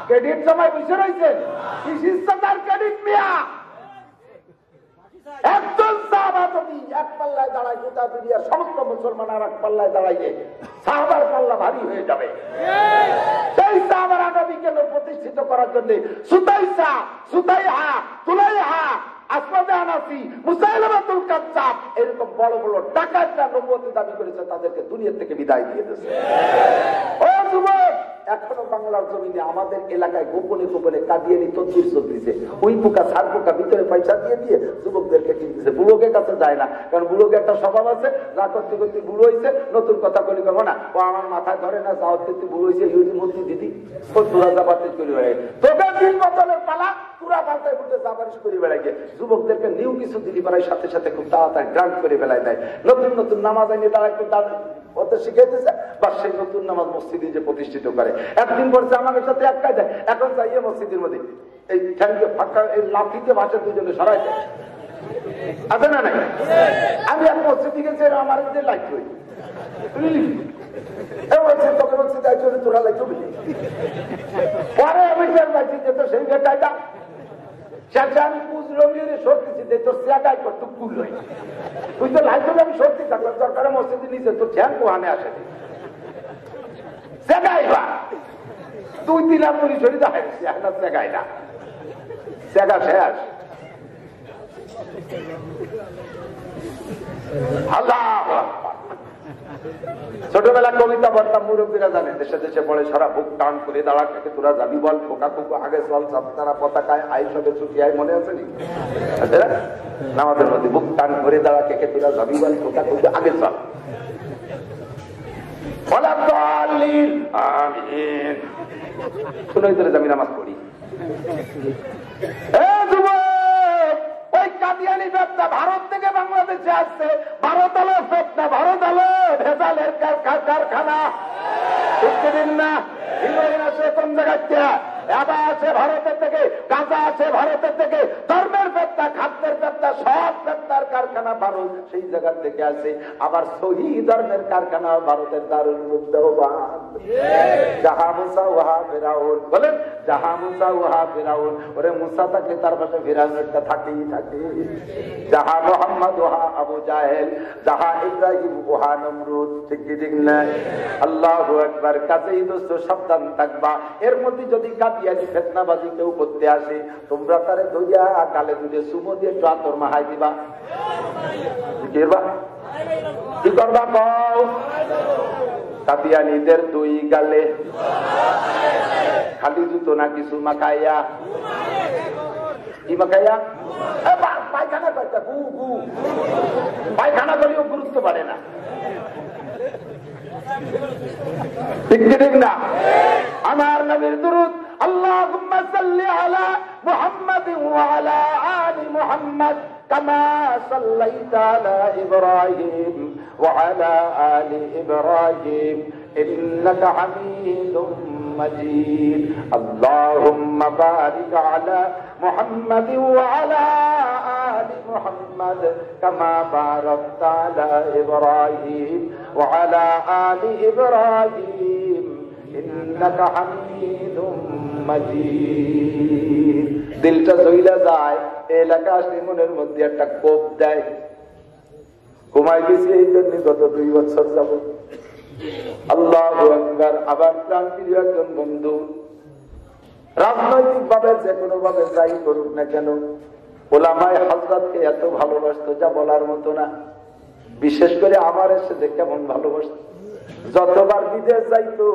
ক্রেডিট সময় বসে রয়েছেন? কিসির সাদার ক্রেডিট মিয়া? একজন সাহাবা যদি এক পাল্লায় দাঁড়ায়, গোটা দুনিয়ার সমস্ত মুসলমান আর এক পাল্লায় দাঁড়াইলে সাহাবার পাল্লা ভারী হয়ে যাবে। সেই সাহাবারা নবীকে প্রতিষ্ঠিত করার জন্য সুতাইসা, সুতাইহা, তুলাইহা, আসমাদে আনাসি, মুসাইলামাতুল কাজ্জাব এরকম বড় বড় ডাকাতরা নবুয়তের দাবি করেছে, তাদেরকে দুনিয়া থেকে বিদায় দিয়ে দিয়েছে। ও যুবক, এখনো বাংলার জমিনে আমাদের এলাকায় গোপনে গোপনে কাদিয়ানি তদবির চলতেছে। ওই পোকা সার পোকা ভিতরে পয়সা দিয়ে দিয়ে যুবকদেরকে কিনতেছে। বুড়োকের কাছে যায় না, কারণ বুড়োকে একটা স্বভাব আছে, যা করতে করতে বুড়ো হয়েছে, নতুন কথা করি করবো না, ও আমার মাথায় ধরে না, যাওয়ার করতে বুড়ো হয়েছে, ইহুদি মন্ত্রী দিদি ও তোরা জাবাতিস করে বেড়ায়, তোকে দিন বদলের পালা পুরা পাল্টায় ফুটে জাবারিশ করে বেড়ায় গিয়ে যুবকদেরকে নিউ কিছু দিদি পাড়ায় সাথে সাথে খুব তাড়াতাড়ি গ্রান্ট করে বেলায় দেয়। নতুন নতুন নামাজ আইনে তারা একটু ওদের শিখাইতেছে, বা সেই নতুন নামাজ মসজিদে যে প্রতিষ্ঠিত করে। একদিন পরে আমাদের সাথে এক কাজ দেয়, এখন যাইয়ে মসজিদের মধ্যে এই ঠ্যাঙ্গে ফাঁকা এই লাঠিতে বাসা দুজনে সরাই দেয়, আছে না নাই? আমি এক মসজিদে গেছি, আমার যে লাইট হই তোকে বলছি তোরা লাইট হবি, পরে আমি পাইছি যে তো সেই কায়দা শেষে আমি বুঝলাম সরতেছি যে তোর চেয়াটাই করতো কুল হই, তুই তো লাইট হলে আমি সরতে থাকলাম, দরকারে মসজিদে নিচে তোর ঠ্যাং কোহানে আসে চেগাইবা 2-3 আমরি শরী দেখাইছি, এখন চেগাই না, চেগা শেষ। ছোটবেলা কবিতা পড়তাম, মুরব্বীরা জানে, দেশে দেশে পড়ে সারা বুক টান করে দাঁড়া থেকে তোরা যাবি বল, পোকা কুকু আগে চল, সাপতারা পতাকায় আই সবে ছুটি আয়, মনে আছে নি? আমাদের মধ্যে বুক টান করে দাঁড়া থেকে তোরা যাবি বল, পোকা কুকু আগে চল। শুনে ধরে আমি নামাজ পড়ি। ওই কাদিয়ানি ব্যবসা ভারত থেকে বাংলাদেশে আসছে, ভারত আলো ফেতনা, ভারত আলো ভেজালের কারখানা, দিন না হিরোইন আছে কোন জায়গাতে, এবার আছে ভারতের থেকে, গাঁজা আছে ভারতের থেকে, ধর্মের ব্যবসা, খাদ্যের ব্যবসা, সব ব্যবসার কারখানা ভারত সেই জায়গার থেকে আছে। আবার সহি ধর্মের কারখানা ভারতের দারুল মুদ্দাওবাদ, যাহা মুসা ওহা ফেরাউন, বলেন যাহা মুসা ওহা ফেরাউন, ওরে মুসা থাকলে তার পাশে ফেরাউনটা থাকেই থাকে। যাহা মোহাম্মদ ওহা আবু জাহেল, যাহা ইব্রাহিম ওহা নমরুদ, ঠিক কি ঠিক না? আল্লাহু আকবার। কাজেই দোস্ত সাবধান থাকবা, এর মধ্যে যদি কাদিয়ানি ফিতনাবাজি কেউ করতে আসে, তোমরা তারে ধরিয়া গালে দুলে সুমো দিয়ে চাতর মাহাই দিবা, কি করবা কও? কাদিয়ানীদের দুই গালে খালি জুতো না কিছু মাখাইয়া, কি মাখাইয়া? পায়খানা করতে পায়খানা করেও গুরুত্ব পারে না, ঠিক না? আমার নবীর দুরূদ আল্লাহুম্মা সাল্লি আলা মুহাম্মাদিন ওয়া আলা আলি মুহাম্মাদ কামা সাল্লাইতা আলা ইব্রাহিম ওয়া আলা আলি ইব্রাহিম ইন্নাকা হামিদুম মাজিদ। আল্লাহুম্মা বারিক আলা মুহাম্মাদিন ওয়া আলা আলি মুহাম্মাদ কামা বারাকতা আলা ইব্রাহিম ওয়া আলা আলি ইব্রাহিম ইন্নাকা হামিদুম মাজিদ। দিলটা জ্বলা যায়, এলাকা আসলে মনের মধ্যে একটা কোপ দেয়। ঘুমাই গেছি এই জন্য গত 2 বছর যাব। আল্লাহু আকবার। আবার প্রাণপ্রিয় একজন বন্ধু রাজনৈতিক ভাবে যে কোনো ভাবে যাই করুক না কেন, ওলামায়ে হযরতকে এত ভালোবাসতো যা বলার মতো না। বিশেষ করে আমার এসে যে কেমন ভালোবাসত, যতবার বিদেশ যাইতো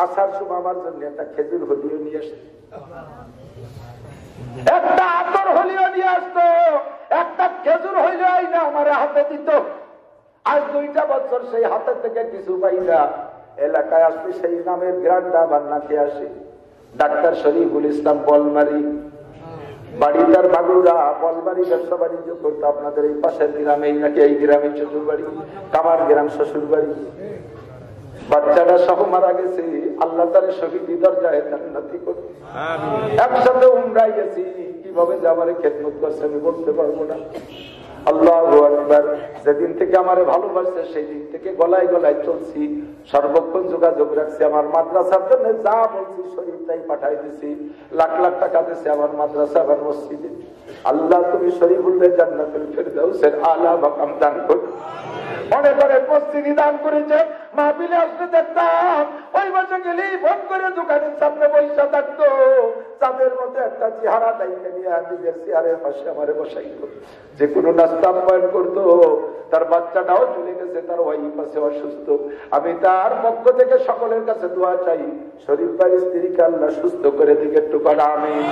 আসার সময় আমার জন্য একটা খেজুর হলিও নিয়ে আসতো, একটা আতর হলিও নিয়ে আসতো, একটা খেজুর হইলে না আমার হাতে দিত। আজ 2টা বছর সেই হাতে থেকে কিছু পাই না। এলাকায় আসলে সেই নামের গ্রান্ডা বান্নাতে আসে ডাক্তার শরীফুল ইসলাম বলমারি, বাড়ি তার বাগুড়া। বলমারি ব্যবসা বাণিজ্য করতো আপনাদের এই পাশের গ্রামে, নাকি এই গ্রামে শ্বশুর বাড়ি, কামার গ্রাম শ্বশুর বাড়ি। বাচ্চাটা সহ মারা গেছে, আল্লাহ তার শহীদি দরজায় জান্নাতি করবে। একসাথে উমরায় গেছি, কিভাবে যে আমারে খেদমত করছে আমি বলতে পারবো না। আল্লাহু আকবার। যেদিন থেকে আমারে ভালোবাসছে সেই দিন থেকে গলায় গলায় চলছি, সর্বক্ষণ যোগাযোগ রাখছি। আমার মাদ্রাসার জন্য যা বলছি শরীর তাই পাঠাই দিছি, লাখ লাখ টাকা দিচ্ছে আমার মাদ্রাসা আমার মসজিদে। আল্লাহ তুমি শরীফুল্লাহ জান্নাতুল ফেরদাউসের আলা মাকাম দান করো। অনেক অনেক মসজিদ দান করেছে। মাহফিলে আসতে দেখতাম ওই বসে গেলেই ফোন করে দোকানের সামনে বসে থাকতো, চাঁদের মধ্যে একটা চেহারা ডাইকে নিয়ে নিজের চেয়ারের পাশে আমারে বসাইতো, যে কোনো নাস্তা আপ্যায়ন করতো। তার বাচ্চাটাও চলে গেছে, তার ওয়াইফ আছে অসুস্থ। আমি তার পক্ষ থেকে সকলের কাছে দোয়া চাই, শরীফ ভাইয়ের স্ত্রীকে আল্লাহ সুস্থ করে দিকে টুকার আমিন,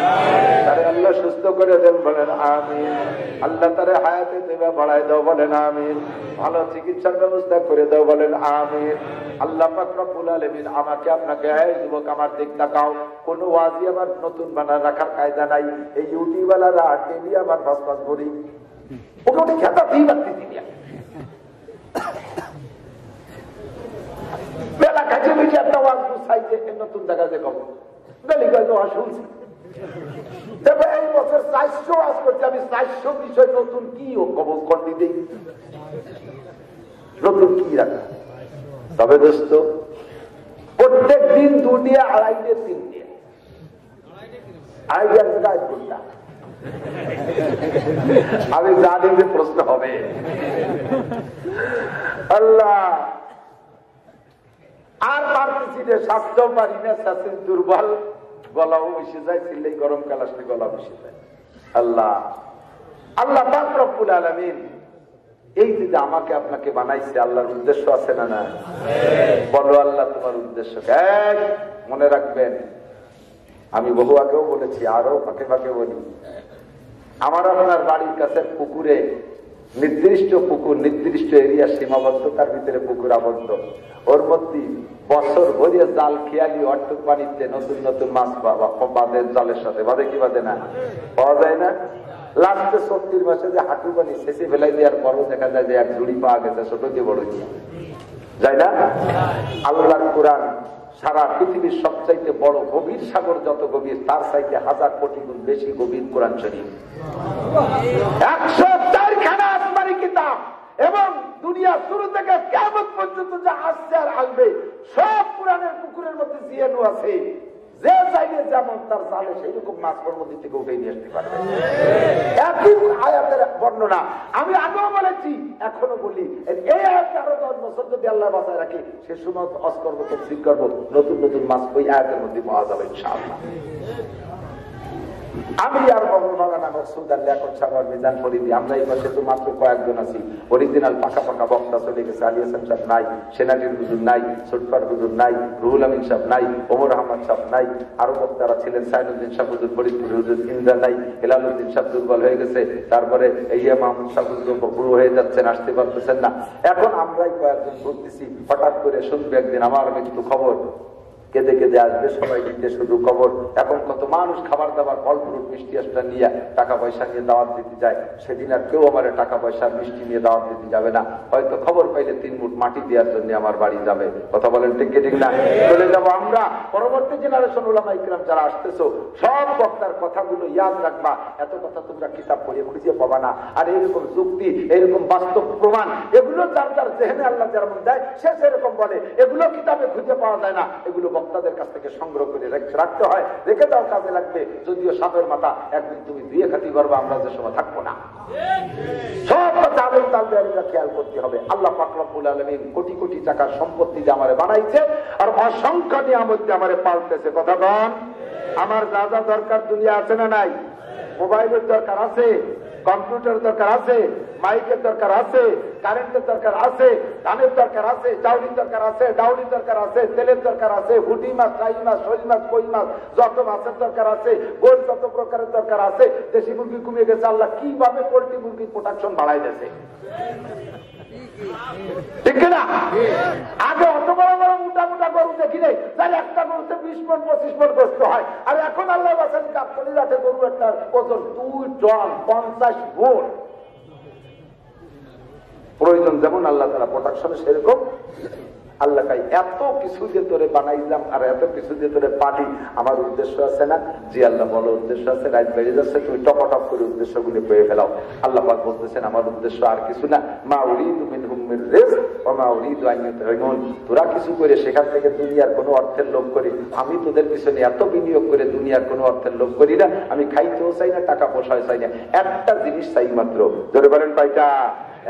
তারে আল্লাহ সুস্থ করে দেন বলেন আমিন। আল্লাহ তারে হায়াতে দেবে বাড়ায় দাও বলেন আমিন। ভালো চিকিৎসার ব্যবস্থা করে দাও বলেন আমিন। আল্লাহ পাক রব্বুল আলামিন আমাকে আপনাকে, এই যুবক আমার দিক তাকাও, কোন ওয়াজি আমার নতুন বানা রাখার কায়দা নাই। এই ইউটিউবওয়ালারা টিভি আমার 5 ভরি ওকে ওটা খেতা দিয়ে বাড়তেছি দিয়া বেলা কাছে বেশি একটা ওয়াজ চাইছে নতুন জায়গা যে কব গলি গয় ওয়াজ শুনছি। তবে এই বছর 400 ওয়াজ করছি আমি, 400 বিষয় নতুন কি ও কবল করতে দিই, নতুন কি রাখা। তবে দোস্ত প্রত্যেক দিন 2 দিয়ে 2.5 দিয়ে 3 দিয়ে 2.5 জায়গায় ঘন্টা। আমি জানি যে প্রশ্ন হবে, আল্লাহ আর পারতেছি যে স্বাস্থ্য পারি না, স্বাস্থ্য দুর্বল, গলাও মিশে যায়, চিল্লাই গরমকাল আসলে গলা মিশে যায়। আল্লাহ আল্লাহ পাক রব্বুল আলামিন এই যে আমাকে আপনাকে বানাইছে, আল্লাহর উদ্দেশ্য আছে না না? বলো আল্লাহ তোমার উদ্দেশ্য। মনে রাখবেন, আমি বহু আগেও বলেছি, আরো ফাঁকে ফাঁকে বলি, আমার আপনার বাড়ির কাছে পুকুরে নির্দিষ্ট পুকুর, নির্দিষ্ট এরিয়া সীমাবদ্ধতার ভিতরে পুকুর আবদ্ধ, ওর মধ্যে বছর ভরিয়ে জাল খেয়ালি অর্থক পানিতে নতুন নতুন মাছ বাঁধে, জালের সাথে বাঁধে কি বাঁধে না, পাওয়া যায় না। লাস্টে 30 মাসে যে হাঁটু পানি শেষে ফেলাই দেওয়ার পরও দেখা যায় যে এক ঝুড়ি পাওয়া গেছে, ছোট দিয়ে বড় দিয়ে যায় না। আল্লাহর কোরআন সারা পৃথিবীর সবচাইতে বড় গভীর সাগর, যত গভীর তার চাইতে 1000 কোটি গুণ বেশি গভীর কোরআন শরীফ। 104 খানা আসমানি কিতাব এবং দুনিয়া শুরু থেকে কিয়ামত পর্যন্ত যা আসছে আর আসবে সব কোরআনের পুকুরের মধ্যে জিয়ানো আছে। যে চাইলে যেমন তার জালে সেই রকম মাছ নদী থেকে উঠে নিয়ে আসতে পারবে। একই আয়াতের বর্ণনা আমি আগেও বলেছি, এখনো বলি, এই আয়াতকে আরো 10 বছর যদি আল্লাহ বাঁচায় রাখে, সে সময় অস করবো, তফসির করবো, নতুন নতুন মাছ ওই আয়াতের মধ্যে পাওয়া যাবে ইনশাআল্লাহ। আমি আর মৌলানা মকসুদ আর লিয়াকত সাহেব আর মিজান ফরিদি আমরা এই পাশে তো মাত্র কয়েকজন আছি। অরিজিনাল পাকা পাকা বক্তা চলে গেছে। আলী হাসান সাহেব নাই, সেনাটির হুজুর নাই, সুটফার হুজুর নাই, রুহুল আমিন সাহেব নাই, ওমর আহমদ সাহেব নাই, আরো বক্তারা ছিলেন, সাইনুদ্দিন সাহেব হুজুর, ফরিদপুর হুজুর, ইন্দ্রা নাই, হেলালুদ্দিন সাহেব দুর্বল হয়ে গেছে, তারপরে ইয়া মাহমুদ সাহেব হুজুর বুড়ো হয়ে যাচ্ছেন, আসতে পারতেছেন না। এখন আমরাই কয়েকজন বলতেছি, হঠাৎ করে শুনবে একদিন আমার মৃত্যু খবর, কেঁদে কেঁদে আসবে সবাই দিতে শুধু খবর। এখন কত মানুষ খাবার দাবার ফল ফ্রুট মিষ্টি আসটা নিয়ে টাকা পয়সা নিয়ে দাওয়াত দিতে যায়, সেদিন আর কেউ আমার টাকা পয়সা মিষ্টি নিয়ে দাওয়াত দিতে যাবে না। হয়তো খবর পাইলে 3 মুঠ মাটি দেওয়ার জন্য আমার বাড়ি যাবে। কথা বলেন ঠিক ঠিক না? চলে যাবো আমরা। পরবর্তী জেনারেশন উলামা ইকরাম যারা আসতেছো, সব বক্তার কথাগুলো ইয়াদ রাখবা। এত কথা তোমরা কিতাব পড়ে খুঁজে পাবা না। আর এইরকম যুক্তি, এইরকম বাস্তব প্রমাণ, এগুলো যার যার জেহেনে আল্লাহ যেরকম দেয় সে সেরকম বলে। এগুলো কিতাবে খুঁজে পাওয়া যায় না, এগুলো বক্তাদের কাছ থেকে সংগ্রহ করে রাখতে হয়। রেখে দাও, কাজে লাগবে। যদিও সাপের মাথা, একদিন তুমি দুয়ে খাতি পারবা, আমরা যে সময় থাকবো না। সব কথা আলেম তালবেয়ালিরা খেয়াল করতে হবে। আল্লাহ পাক রব্বুল আলামিন কোটি কোটি টাকার সম্পত্তি দিয়ে আমারে বানাইছে, আর অসংখ্য নিয়ামত দিয়ে আমারে পালতেছে। কথা বল। আমার যা যা দরকার দুনিয়া আছে না নাই? মোবাইলের দরকার আছে, কম্পিউটার দরকার আছে, মাইকের দরকার আছে, কারেন্টের দরকার আছে, ধানের দরকার আছে, চাউলির দরকার আছে, ডাউলির দরকার আছে, তেলের দরকার আছে, হুটি মাছ, টাই মাছ, শৈল মাছ, কই মাছ, যত মাছের দরকার আছে, গোল যত প্রকারের দরকার আছে। দেশি মুরগি কমিয়ে গেছে, আল্লাহ কিভাবে পোল্ট্রি মুরগির প্রোডাকশন বাড়াই দিয়েছে, ঠিক না? আগে অত বড় বড় মোটা মোটা গরু দেখি নেই, তার একটা গরুতে 20 মণ 25 মণ গোস্ত হয়। আর এখন আল্লাহ বাসানি গাবতলি রাখে গরু একটা ওজন 2 টন 50 মণ। প্রয়োজন যেমন আল্লাহ তাআলা প্রোডাকশনে সেরকম আল্লাহ তাই এত কিছু যে তোরে বানাইলাম আর এত কিছু যে তোরে পানি। আমার উদ্দেশ্য আছে না? জি আল্লাহ বলো উদ্দেশ্য আছে। রাত বেড়ে যাচ্ছে, তুমি টপটপ করে উদ্দেশ্যগুলি পেয়ে ফেলাও। আল্লাহ পাক বলতেছেন আমার উদ্দেশ্য আর কিছু না। মা উরিদু মিনহুম মির রিজক ওয়া মা উরিদু আন ইউতঈমুন। তোরা কিছু করে সেখান থেকে দুনিয়ার কোনো অর্থের লোভ করি, আমি তোদের পিছনে এত বিনিয়োগ করে দুনিয়ার কোনো অর্থের লোভ করি না। আমি খাইতেও চাই না, টাকা পয়সাও চাই না, একটা জিনিস চাই মাত্র। ধরে বলেন পাইটা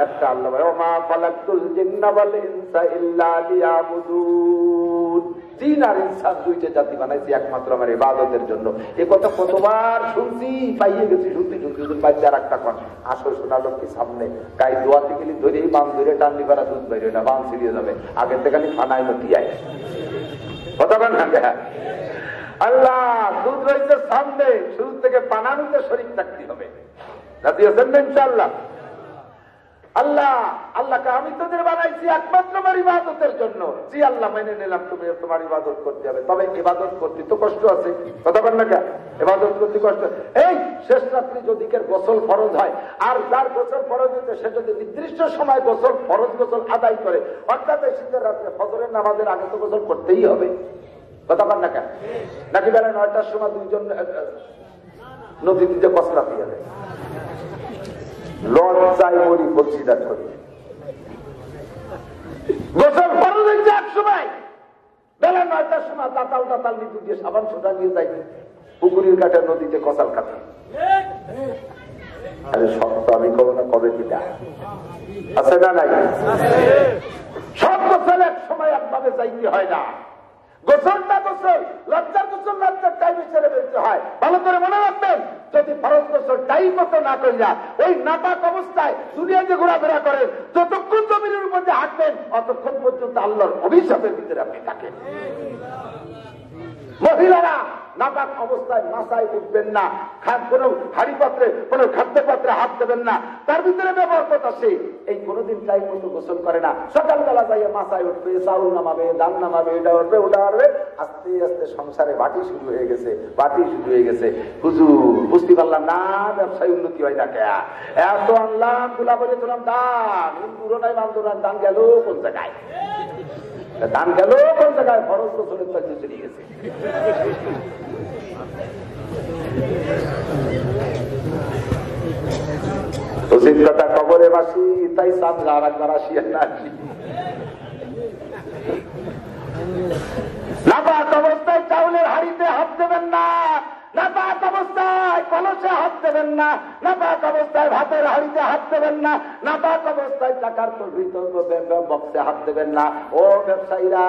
একটা, আল্লাহ ওমা খালাকতুল জিন্না ওয়াল ইনসা ইল্লা লিয়াবুদুন। জিন আর ইনসান দুইটা জাতি বানাইছি একমাত্র আমার ইবাদতের জন্য। এই কথা কতবার শুনছি, পাইয়ে গেছি, শুনতে শুনতে বাচ্চা আর একটা কন আসো শোনালো কি সামনে গায়ে দোয়াতে গেলি ধরে বাম ধরে টানলি পারা দুধ বাইরে না, বাম ছিড়িয়ে যাবে। আগের থেকে আমি ফানায় মতি আয় কথা বল না। আল্লাহ দুধ রয়েছে সামনে, শুরু থেকে পানানোতে শরীর থাকতে হবে। রাজি আছেন না ইনশাআল্লাহ? আল্লাহ আল্লাহকে আমি তোদের বানাইছি একমাত্র আমার ইবাদতের জন্য। জি আল্লাহ মেনে নিলাম, তুমি তোমার ইবাদত করতে হবে। তবে ইবাদত করতে তো কষ্ট আছে, কথা বল না কেন? ইবাদত করতে কষ্ট। এই শেষ রাত্রি যদি কেউ গোসল ফরজ হয়, আর যার গোসল ফরজ হয়েছে সে যদি নির্দিষ্ট সময় গোসল ফরজ গোসল আদায় করে, অর্থাৎ এই শীতের রাত্রে ফজরের নামাজের আগে তো গোসল করতেই হবে, কথা বল না কেন? নাকি বেলা 9টার সময় দুইজন নদীতে কসলা দিয়ে দেয়, লজ্জায় মরি কনসিডার করি। গোসল ফরজ হয়েছে এক সময়, বেলা 9টার সময় দাতাল দাতাল নিচু দিয়ে সাবান সোজা নিয়ে যাই পুকুরের কাঠে নদীতে কসাল কাটে। আরে সত্য আমি কব না, কবে কিনা আছে না নাই? সব গোসল এক সময় একভাবে যাইতে হয় না। গোসলটা গোসল, লজ্জার গোসল লজ্জার টাইমে ছেড়ে ফেলতে হয়। ভালো করে মনে রাখবেন, যদি ফরজ গোসল টাইম মতো না করিয়া ওই নাপাক অবস্থায় দুনিয়াতে ঘোরাফেরা করেন, যতক্ষণ জমিনের উপর দিয়ে হাঁটবেন অতক্ষণ পর্যন্ত আল্লাহর অভিশাপের ভিতরে আপনি থাকেন। মহিলারা নাপাক অবস্থায় মাথায় উঠবেন না, কোন হাড়ি পাত্রে কোন খাদ্য পাত্রে হাত দেবেন না, তার ভিতরে ব্যবহার আছে। এই কোনদিন টাইম মতো গোসল করে না, সকালবেলা যাইয়ে মাথায় উঠবে, চাউল নামাবে, ধান নামাবে, এটা উঠবে ওটা উঠবে, আস্তে আস্তে সংসারে বাটি শুরু হয়ে গেছে, বাটি শুরু হয়ে গেছে। হুজুর বুঝতে পারলাম না, ব্যবসায় উন্নতি হয় না কে? এত আনলাম গুলা বলে তোলাম দান, হিন্দুরও নাই বান্ধব দান গেল কোন জায়গায়, দান গেল কোন জায়গায়? ফরজ গোসলের কাছে চলে গেছে। উচিত কথা কবরে বাসি, তাই সামনে আর একবার আসি না আসি। নাপাক অবস্থায় চাউলের হাড়িতে হাত দেবেন না, নাপাক অবস্থায় কলসে হাত দেবেন না, নাপাক অবস্থায় ভাতের হাঁড়িতে হাত দেবেন না, নাপাক অবস্থায় টাকার বক্সে হাত দেবেন না। ও ব্যবসায়ীরা,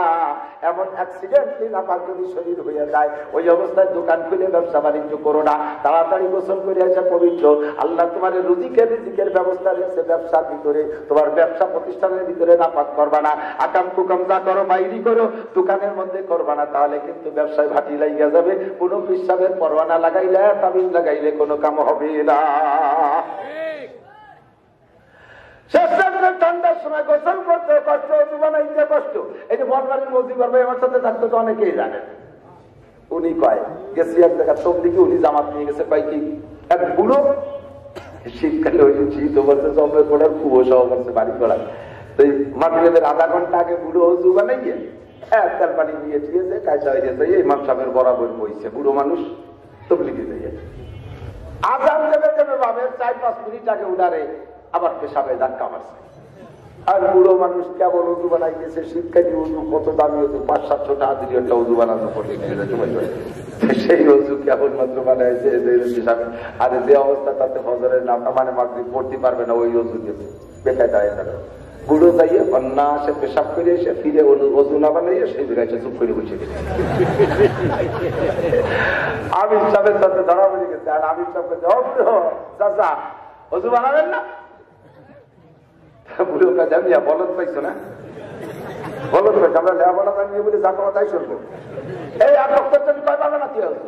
এমন অ্যাক্সিডেন্টলি নাপাক যদি শরীর হয়ে যায়, ওই অবস্থায় দোকান খুলে ব্যবসা বাণিজ্য করো না, তাড়াতাড়ি গোসল করে এসে পবিত্র। আল্লাহ তোমার রিজিকের ব্যবস্থা রেখেছে ব্যবসার ভিতরে, তোমার ব্যবসা প্রতিষ্ঠানের ভিতরে নাপাক করবা না। আকাম কুকাম যা করো বাইরি করো, দোকানের মধ্যে করবা না, তাহলে কিন্তু ব্যবসায় ভাটি লাগিয়া যাবে। কোন বিশ্বাসের পরোয়ানা লাগাইলে, তাবিজ লাগাইলে কোনো কাম হবে না। ঠান্ডার সময় গোসল করতে কষ্ট, অজু বানাইতে কষ্ট। এই যে বনবাড়ির মসজিদ করবে, আমার সাথে থাকতে তো অনেকেই জানেন। উনি কয় গেছি এক জায়গা তবলিগে, উনি জামাত নিয়ে গেছে, কয় কি এক বুড়ো শীতকালে ওই শীত বলছে জমে পড়ার কুয়াশাও করছে বাড়ি করা। তো মাগরিবের আধা ঘন্টা আগে বুড়ো অজু বানাইয়ে একটার পানি নিয়ে ঠিয়েছে, কায়সা হয়ে গেছে, ইমাম সাহেবের বরাবর বইছে। বুড়ো মানুষ তবলিগে যাইয়ে আজান দেবে দেবে ভাবে 4-5 মিনিট আগে উঠারে আবার পেশাবে ধাক্কা মারছে। আর বুড়ো মানুষ কেবল উজু বানাইতেছে, শীতকালী উজু কত দামি উজু, 500-700 টাকা দিয়ে একটা উজু বানানো পড়ে সেই উজু কেবলমাত্র বানাইছে পেশাবে। আর যে অবস্থা তাতে ফজরের নাম মানে মাগরিব পড়তে পারবে না, ওই উজু দিয়ে বেকায় দাঁড়িয়ে থাকবে। বুড়ো যাইয়ে অন্যাসে পেশাব করে এসে ফিরে অজু না বানাইয়ে সেই জায়গায় চুপ করে বসে গেছে। আমির সাহেবের সাথে ধরা পড়ে গেছে। আর আমির সাহেব চাচা অজু বানাবেন না? বুড়ো জানিয়া বলদ পাইছো না, বলদ পাইছো, আমরা লেয়া বলা জানিয়ে বলে যা কথা তাই শুনবো। এই এক বক্তার তুমি কয়বার বানাতে হবে?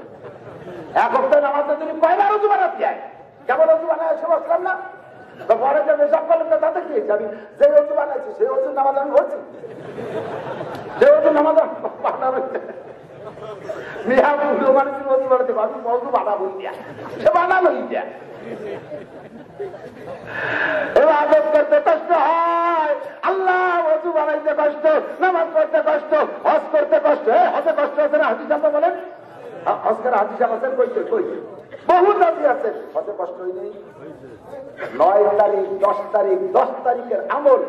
এক বক্তায় নামাজের তুমি কয়বার অজু বানাতে হয়? কেবল অজু বানায় এসে বসলাম না, পরে যে পেশাব করলেন তাতে কি আমি যে অজু বানাইছি সেই অজু নামাজ আমি করছি, যে অজু নামাজ বানাবো মিয়া বুড়ো মানুষের অজু বানাতে পারবি, অজু বানাবো দিয়া সে বানাবো দিয়া। ইবাদত করতে কষ্ট হয়, আল্লাহ ওযু বানাইতে কষ্ট, নামাজ পড়তে কষ্ট, হজ করতে কষ্ট। হজে কষ্ট আছে না? হাদিস আমরা বলেন হজ করে হাদিস আছেন, কইতে কইতে বহু দাবি আছে, হজে কষ্ট হই নেই। 9 তারিখ 10 তারিখ 10 তারিখের আমল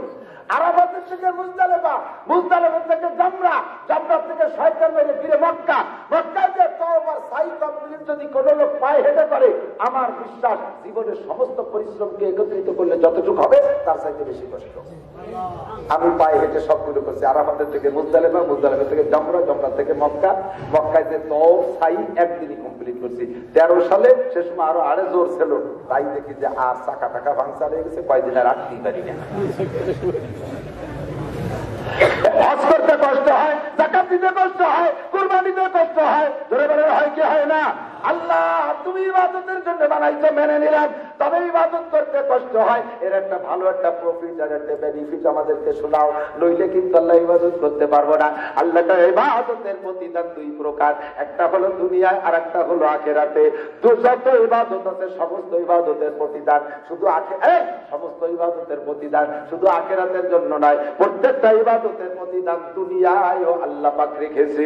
আরাফাতের থেকে মুজদালিফা, মুজদালিফা থেকে জামরা, জামরা থেকে শয়তান মেরে ফিরে মক্কা, মক্কায় যে তওবার সাই কমপ্লিট যদি কোনো লোক পায়ে হেঁটে করে, আমার বিশ্বাস জীবনের সমস্ত পরিশ্রমকে একত্রিত করলে যতটুকু হবে তার চাইতে বেশি কষ্ট। আমি পায়ে হেঁটে সবগুলো করছি, আরাফাতের থেকে মুজদালিফা, মুজদালিফা থেকে জামরা, জামরা থেকে মক্কা, মক্কায় যে তওব সাই একদিনই কমপ্লিট করছি। 13 সালে সে সময় আরো আড়ে জোর ছিল, তাই দেখি যে আর চাকা টাকা ভাঙচা হয়ে গেছে, কয়দিন আর আটতেই পারি না। হজ করতে কষ্ট হয়, যাকাত দিতে কষ্ট হয়, কুরবানি দিতে কষ্ট হয়, ধরে ধরে হয় কি হয় না? আল্লাহ তুমি ইবাদতের জন্য বানাইছো, মেনে নিলাম, তবে ইবাদত করতে কষ্ট হয়। এর একটা ভালো একটা প্রফিট আর একটা বেনিফিট আমাদেরকে শোনাও, নইলে কিন্তু আল্লাহ ইবাদত করতে পারবো না। আল্লাহটা ইবাদতের প্রতিদান 2 প্রকার, একটা হলো দুনিয়ায় আর একটা হলো আখিরাতে। যত ইবাদত আছে সমস্ত ইবাদতের প্রতিদান শুধু সমস্ত ইবাদতের প্রতিদান শুধু আখিরাতের জন্য নয়, প্রত্যেকটা ইবাদতের প্রতিদান দুনিয়ায়ও আল্লাহ পাক রেখেছে।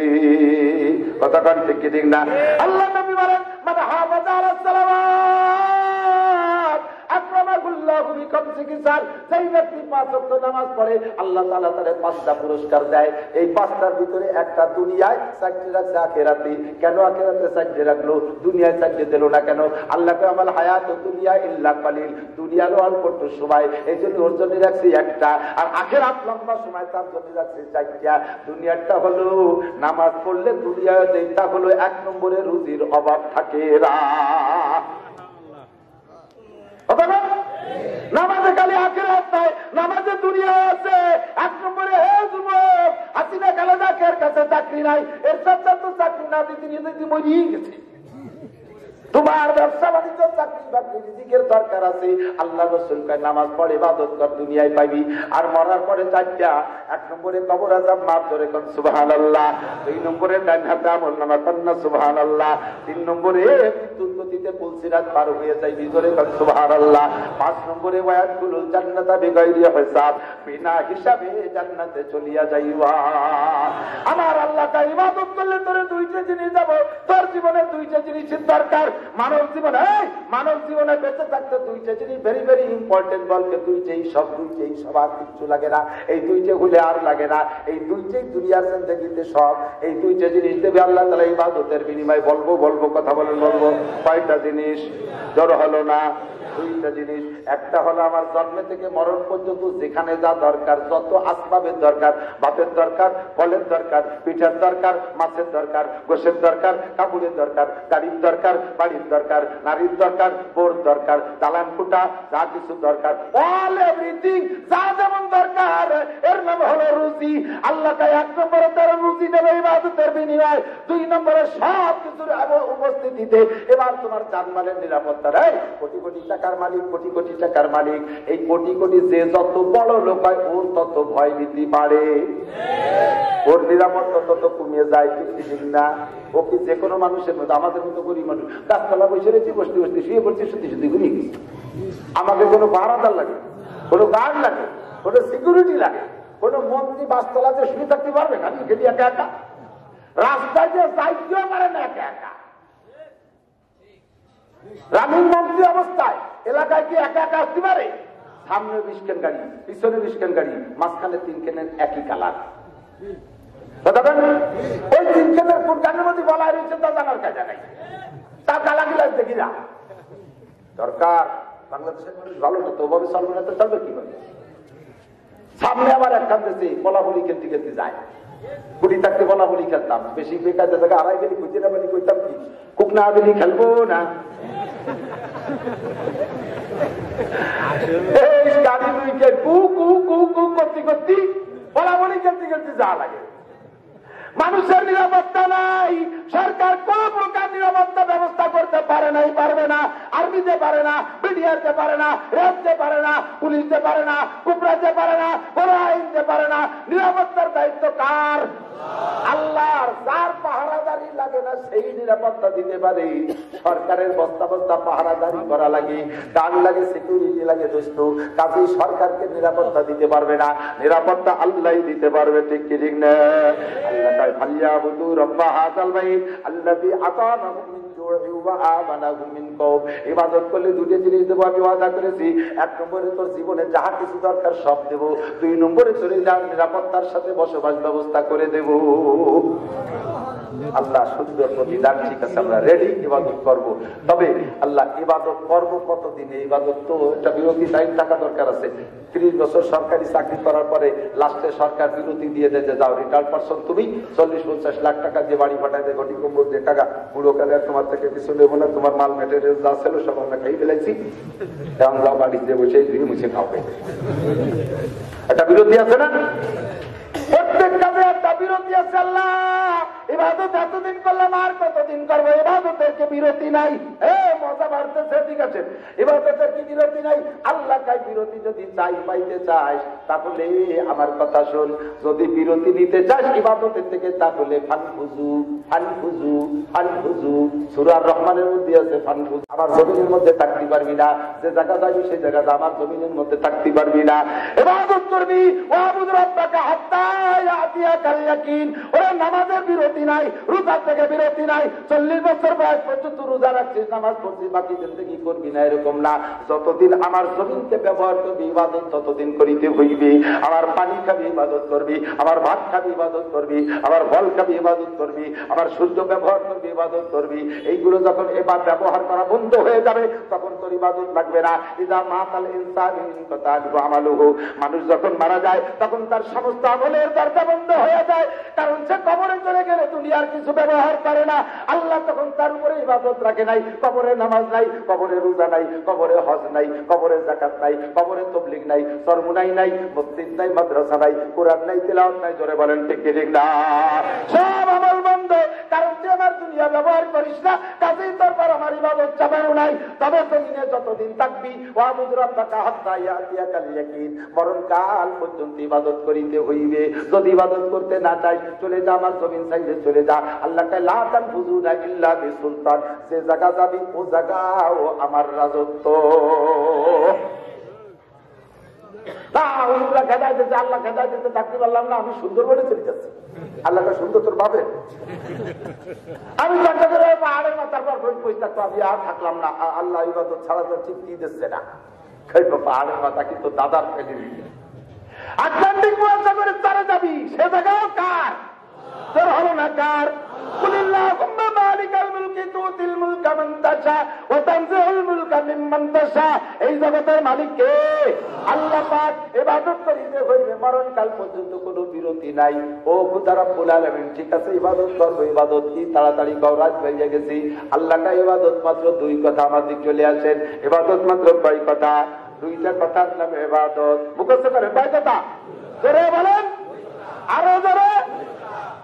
কথাটা ঠিক কি ঠিক না? আল্লাহ নবী বলেন মান হাফাযা আলাস সালাওয়াত আকরামাহুল্লাহু বিখামসি কিসাল, যেই ব্যক্তি 5 ওয়াক্ত নামাজ পড়ে আল্লাহ তাআলা তারে 5টা পুরস্কার দেয়। এই 5টার ভিতরে একটা দুনিয়ায়, 4টি রাখছে আখিরাতে। কেন আখিরাতে 4টি রাখলো, দুনিয়ায় 4টি দিল না কেন? আল্লাহ কে আমাল হায়াতুদ দুনিয়া ইল্লা কালিল, দুনিয়ারও অল্প একটু সময়, এই জন্য ওর জন্য রাখছি একটা, আর আখিরাত লম্বা সময় তার জন্য রাখছি 4টা। দুনিয়াটা হলো নামাজ পড়লে দুনিয়ায় দেইতা হলো 1 নম্বরে রুজির অভাব থাকে না। নামাজে খালি আখিরাত নাই, নামাজে দুনিয়া আছে। 1 নম্বরে হে যুবক, হাসিনা খালেদার কাছে চাকরি নাই, এর সাথে তো চাকরি না দিতে নিয়ে মরিয়ে গেছে। তোমার ব্যবসা বাণিজ্য চাকরি বাকরি রিজিকের দরকার আছে। আল্লাহ রাসূল কয় নামাজ পড়ে ইবাদত কর, দুনিয়ায় পাইবি। আর মরার পরে 4টা, 1 নম্বরে কবর আযাব মাফ, ধরে কোন সুবহানাল্লাহ। 2 নম্বরে ডান হাতে আমল নামা কন্না সুবহানাল্লাহ। 3 নম্বরে বিদ্যুৎ গতিতে পুলসিরাত পার হয়ে যাইবি, ধরে কোন সুবহানাল্লাহ। 5 নম্বরে ওয়ায়াদখুলুল জান্নাতা বিগাইরি হিসাব, বিনা হিসাবে জান্নাতে চলিয়া যাইবা। আমার আল্লাহ কা ইবাদত করলে তোরে 2টা জিনিস দেব, তোর জীবনে দুইটা জিনিসের দরকার মানব জীবনে। মানব জীবনে বেঁচে থাকতে দুইটা জিনিস ভেরি ভেরি ইম্পর্টেন্ট। বলকে দুইটাই সব আর কিচ্ছু লাগে না। এই দুইটা হলে আর লাগে না। এই দুইটাই দুনিয়ার জিন্দেগিতে সব। এই দুইটা জিনিস দেবে আল্লাহ তাআলা ইবাদতের বিনিময়ে। বলবো কথা বলেন, বলবো কয়টা জিনিস? জড়ো হলো না? দুইটা জিনিস। একটা হলো আমার জন্ম থেকে মরণ পর্যন্ত যেখানে যা দরকার, যত আসবাবের দরকার, ভাতের দরকার, ফলের দরকার, পিঠার দরকার, মাছের দরকার, গোশের দরকার, কাপড়ের দরকার, গাড়ির দরকার, বাড়ির দরকার, নারীর দরকার, বোর দরকার, দালান ফুটা, যা কিছু দরকার, অল এভরিথিং যা যেমন দরকার, এর নাম হলো রুজি। আল্লাহ তাই 1 নম্বরে তারা রুজি দেবে ইবাদতের বিনিময়ে, 2 নম্বরে সব কিছুর উপস্থিতিতে। এবার তোমার জানমালের নিরাপত্তা। কোটি কোটি টাকার মালিক, কোটি কোটি টাকার মালিক, এই কোটি কোটি যে যত বড় লোক হয় ওর তত ভয় ভীতি বাড়ে, ওর নিরাপত্তা তত কমিয়ে যায়। ঠিক না? ও কি যে কোনো মানুষের মতো, আমাদের মতো গরিব মানুষ গাছতলা বসে রয়েছি, বসতে বসতে শুয়ে পড়ছি, সত্যি ঘুমিয়ে গেছি। আমাকে কোনো পাহারাদার লাগে, কোনো গার্ড লাগে, কোনো সিকিউরিটি লাগে? কোনো মন্ত্রী বাসতলাতে শুয়ে থাকতে পারবে? খালি গেলি একা একা, রাস্তায় যে যাইতেও পারে না একা একা। রানিং মন্ত্রী অবস্থায় এলাকায় কি একা একা আসতে পারে? সামনে 20 কেন গাড়ি, পিছনে 20 কেন গাড়ি, মাঝখানে 3 কেনের একই কালার। ওই 3 কেনের কোন গানের মধ্যে বলা রয়েছে তা জানার কাজে নাই। তার গালাগুলা দেখি না দরকার। বাংলাদেশের মানুষ ভালো না, তো ওভাবে চলবে না, তো চলবে কি করে? সামনে আবার একখান দেশে বলাবলি খেলতে খেলতে যায়। কুড়ি থাকতে বলাবলি খেলতাম, বেশি বেকার জায়গা আড়াই গেলি খুঁজে বলি কইতাম কি কুক না দিলি খেলবো না। গাড়ি দুইকে কু কু কু কু করতে করতে বলাবলি খেলতে খেলতে যা লাগে। মানুষের নিরাপত্তা নাই, সরকার কোন প্রকার নিরাপত্তা ব্যবস্থা করতে পারে নাই, পারবে না। আর্মি দিতে পারে না, বিডিআর দিতে পারে না, র্যাব দিতে পারে না, পুলিশ দিতে পারে না, কুপরা দিতে পারে না, বড় আইন দিতে পারে না। নিরাপত্তার দায়িত্ব কার? আল্লাহর। যার পাহারাদারি লাগে না সেই নিরাপত্তা দিতে পারে। সরকারের বস্তা বস্তা পাহারাদারি করা লাগে, গান লাগে, সিকিউরিটি লাগে দোস্ত। কাজেই সরকারকে নিরাপত্তা দিতে পারবে না, নিরাপত্তা আল্লাহ দিতে পারবে। ঠিক কি ঠিক না? আল্লাহ তাই ফালিয়াবুদু রাব্বা হাযাল বাইত আল্লাযী আতামাহুম মিন জু'ইন ওয়া আমানাহুম মিন খাউফ। ইবাদত করলে দুটো জিনিস দেব আমি ওয়াদা করেছি। 1 নম্বরে তোর জীবনে যাহা কিছু দরকার সব দেব। 2 নম্বরে চলে যাও নিরাপত্তার সাথে বসবাস ব্যবস্থা করে দেব। আল্লাহ সুন্দর প্রতিদান। ঠিক আছে, আমরা রেডি ইবাদত করব। তবে আল্লাহ ইবাদত করব কতদিনে? ইবাদত তো একটা বিরতি টাইম থাকা দরকার আছে। 30 বছর সরকারি চাকরি করার পরে লাস্টে সরকার বিরতি দিয়ে দেয় যে যাও রিটায়ার্ড পারসন তুমি 40-50 লাখ টাকা দিয়ে বাড়ি পাঠায় দেয়, ঘটি কম্বল দিয়ে টাকা বুড়ো কালে তোমার থেকে কিছু নেবো না, তোমার মাল মেটেরিয়াল যা ছিল সব আমরা খাই ফেলেছি, এখন যাও বাড়িতে বসে ধুয়ে মুছে খাওয়া। একটা বিরতি আছে না? প্রত্যেক কাজে একটা বিরতি আছে। আল্লাহ ইবাদত এতদিন করলাম আর কতদিন করবো? ইবাদতের কি বিরতি নাই? মজা বাড়তেছে, ঠিক আছে, ইবাদতের কি বিরতি নাই? আল্লাহ কাই বিরতি যদি চাই পাইতে চাস তাহলে আমার কথা শোন। যদি বিরতি নিতে চাস ইবাদতের থেকে তাহলে ফানফুজু ফানফুজু ফানফুজু। সূরা রহমানের মধ্যে আছে ফানফুজু। আমার জমিনের মধ্যে থাকতে পারবি না, যে জায়গা যাবি সেই জায়গাতে আমার জমিনের মধ্যে থাকতে পারবি না। ইবাদত করবি ওয়াবুদ রাব্বাকা হাত্তা ইয়াতিয়াকাল ইয়াকিন। ওরে নামাজের বিরতি নাই, রোজা থেকে বিরতি নাই। 40 বছর বয়স পর্যন্ত রোজা রাখছিস, নামাজ পড়ছিস, বাকি জিন্দেগি করবি না, এরকম না। যতদিন আমার জমিনকে ব্যবহার করবি ইবাদত ততদিন করিতে হইবে। আমার পানি খাবি ইবাদত করবি, আমার ভাত খাবি ইবাদত করবি, আমার ফল খাবি ইবাদত করবি, আমার সূর্য ব্যবহার করবি ইবাদত করবি। এইগুলো যখন এবার ব্যবহার করা বন্ধ হয়ে যাবে তখন তোর ইবাদত লাগবে না। ইযা মাতাল ইনসানু ইনকাতা আমালুহু। মানুষ যখন মারা যায় তখন তার সমস্ত আমলের দরজা বন্ধ হয়ে যায়, কারণ সে কবরে চলে গেলে দুনিয়ার কিছু ব্যবহার করে না। আল্লাহ তখন তার উপরে ইবাদত রাখে নাই। কবরে নামাজ নাই, কবরে রোজা নাই, কবরে হজ নাই, কবরে যাকাত নাই, কবরে তাবলীগ নাই, সরমুনাই নাই, মসজিদ নাই, মাদ্রাসা নাই, কোরআন নাই, তিলাওয়াত নাই। জোরে বলেন ঠিক কি ঠিক না? সব আমল বন্ধ, কারণ তুই আমার দুনিয়া ব্যবহার করিস না, কাজেই তোর পর আমার ইবাদত চাপানো নাই। তবে জমিনে যতদিন থাকবি ওয়াবুদ রাব্বাকা হাত্তা ইয়াতিয়াকাল ইয়াকিন, মরণকাল পর্যন্ত ইবাদত করিতে হইবে। যদি ইবাদত করতে না চাই চলে যা আমার জমিন চাইলে চলে যা। আল্লাহ কয় লা তানফুজুনা ইল্লা বিসুলতান। যে জায়গা যাবি ও জায়গাও আমার রাজত্ব। আল্লাহ খেদায় দিতে থাকতে পারলাম না, আমি সুন্দর বলে চলে যাচ্ছি। আল্লাহকে সুন্দর তোর ভাবে, আমি পাহাড়ের মাথায় থাকতো, আমি আর থাকলাম না, আল্লাহ ইবাদত ছাড়া তো ঠিক কি দিচ্ছে না। পাহাড়ের মাথা কিন্তু দাদার ফেলে দিচ্ছে। আটলান্টিক মহাসাগরের তারা যাবি, সে জায়গাও কার? তোর হলো না কার? এই জগতের মালিক কে? আল্লাহ পাক। ইবাদত করিতে হইবে মরণকাল পর্যন্ত কোনো বিরতি নাই। ও খোদা রব্বুল আলামিন, ঠিক আছে ইবাদত করবো, ইবাদত কি? তাড়াতাড়ি কও, রাত হয়ে গেছি। আল্লাহটা ইবাদত মাত্র দুই কথা, আমার দিক চলে আসেন। ইবাদত মাত্র কয় কথা? দুইটা কথার নামে ইবাদত। মুখস্থ করেন কয় কথা? জোরে বলেন, আরো জোরে।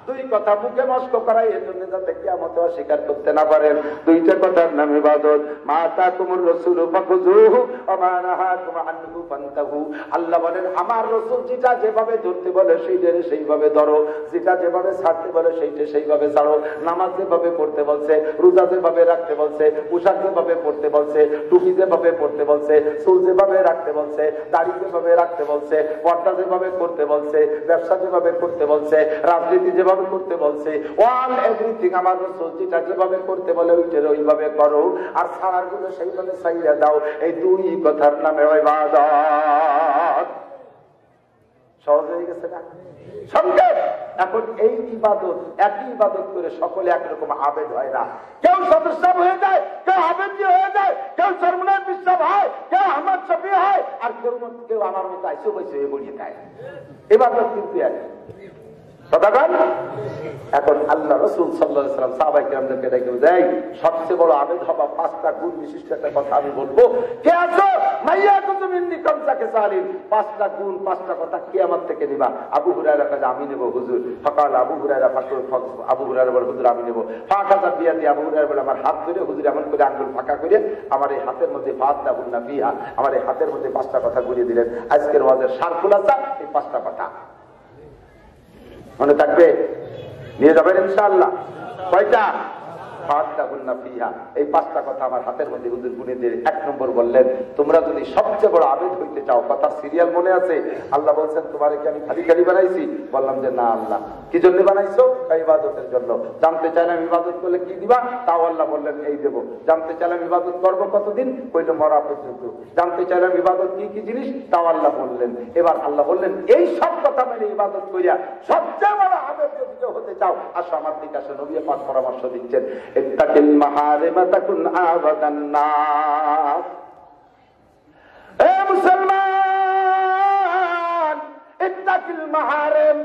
দুই কথা মুখে মস্ক করাই, এর জন্য যাতে কিয়ামতে অস্বীকার করতে না পারেন। দুইটা কথার নাম ইবাদত। মা আতাকুমুর রাসূলু ফাখুযুহু ওয়া মা নাহাকুম আনহু ফান্তাহু। আল্লাহ বলেন, আমার রাসূল যেটা যেভাবে ধরতে বলে সেইটা সেইভাবে ধরো, যেটা যেভাবে ছাড়তে বলে সেইটা সেইভাবে ছাড়ো। নামাজ যেভাবে পড়তে বলছে, রোজা যেভাবে রাখতে বলছে, পোশাক যেভাবে পড়তে বলছে, টুপি যেভাবে পড়তে বলছে, চুল যেভাবে রাখতে বলছে, দাড়ি যেভাবে রাখতে বলছে, পর্দা যেভাবে করতে বলছে, ব্যবসা যেভাবে করতে বলছে, রাজনীতি যেভাবে করতে বলছে, অল এভরিথিং আমার রাসূল যেটা যেভাবে করতে বলে ওইটা ওইভাবে করো, আর ছাড়ার গুলো সেইভাবে ছাইড়া দাও। এই দুই কথার নামে ইবাদত। সহজ হয়ে গেছে না? সংক্ষেপ। এখন এই ইবাদত, একই ইবাদত করে সকলে একরকম আবেদ হয় না। কেউ সদস্য হয়ে যায়, কেউ আবেদি হয়ে যায়, কেউ সরমুনার বিশ্বাস হয়, কেউ আহমদ শফি হয়, আর কেউ আমার মতো আইসো বৈসে বলিয়ে দেয়। ইবাদত কিন্তু একই। এখন আল্লাহ রাসূল সাল্লাল্লাহু আলাইহি ওয়াসাল্লাম সাহাবায়ে কিরামদেরকে ডেকে দেয়, সবচেয়ে বড় আবেদ হবা পাঁচটা গুণ বিশিষ্ট একটা কথা আমি বলবো। কে আছো? মাইয়া কুতুমিন্নি কামসাকে সালিম। পাঁচটা গুণ, পাঁচটা কথা কিয়ামত থেকে নিবা। আবু হুরায়রা কাজে আমি নেব হুজুর। ফাকাল আবু হুরায়রা আবু হুরায়রা বলে হুজুর আমি নেব। ফাকাজা বিয়া দিয়ে আবু হুরায়রা বলে আমার হাত ধরে হুজুর এমন করে আঙ্গুল ফাঁকা করে আমার এই হাতের মধ্যে ফাতটা বুন্না বিহা, আমার এই হাতের মধ্যে পাঁচটা কথা ঘুরিয়ে দিলেন। আজকের ওয়াজের সারকুলাসা এই পাঁচটা কথা মনে থাকবে, নিয়ে যাবেন ইনশাআল্লাহ। কয়টা? এই পাঁচটা কথা আমার হাতের মধ্যে হুজুর গুনে দিয়ে 1 নম্বর বললেন, তোমরা যদি সবচেয়ে বড় আবেদ হইতে চাও, কথার সিরিয়াল মনে আছে? আল্লাহ বলছেন তোমারে কি আমি খালি খালি বানাইছি? বললাম যে না আল্লাহ। কি জন্য বানাইছো? ইবাদতের জন্য। জানতে চাইলাম ইবাদত করলে কি দিবা? তাও আল্লাহ বললেন এই দেব। জানতে চাইলাম ইবাদত করবো কতদিন? কইলে মরা পর্যন্ত। জানতে চাইলাম ইবাদত কি কি জিনিস? তাও আল্লাহ বললেন। এবার আল্লাহ বললেন এই সব কথা মেনে ইবাদত করিয়া সবচেয়ে বড় আবেদ যদি হতে চাও, আসো আমার দিকে আসো। নবী পাক পরামর্শ দিচ্ছেন, ইত্তাকিল মাহারিমা তাকুন আবাদান নাস। এ মুসলমান, ইত্তাকিল মাহারিম।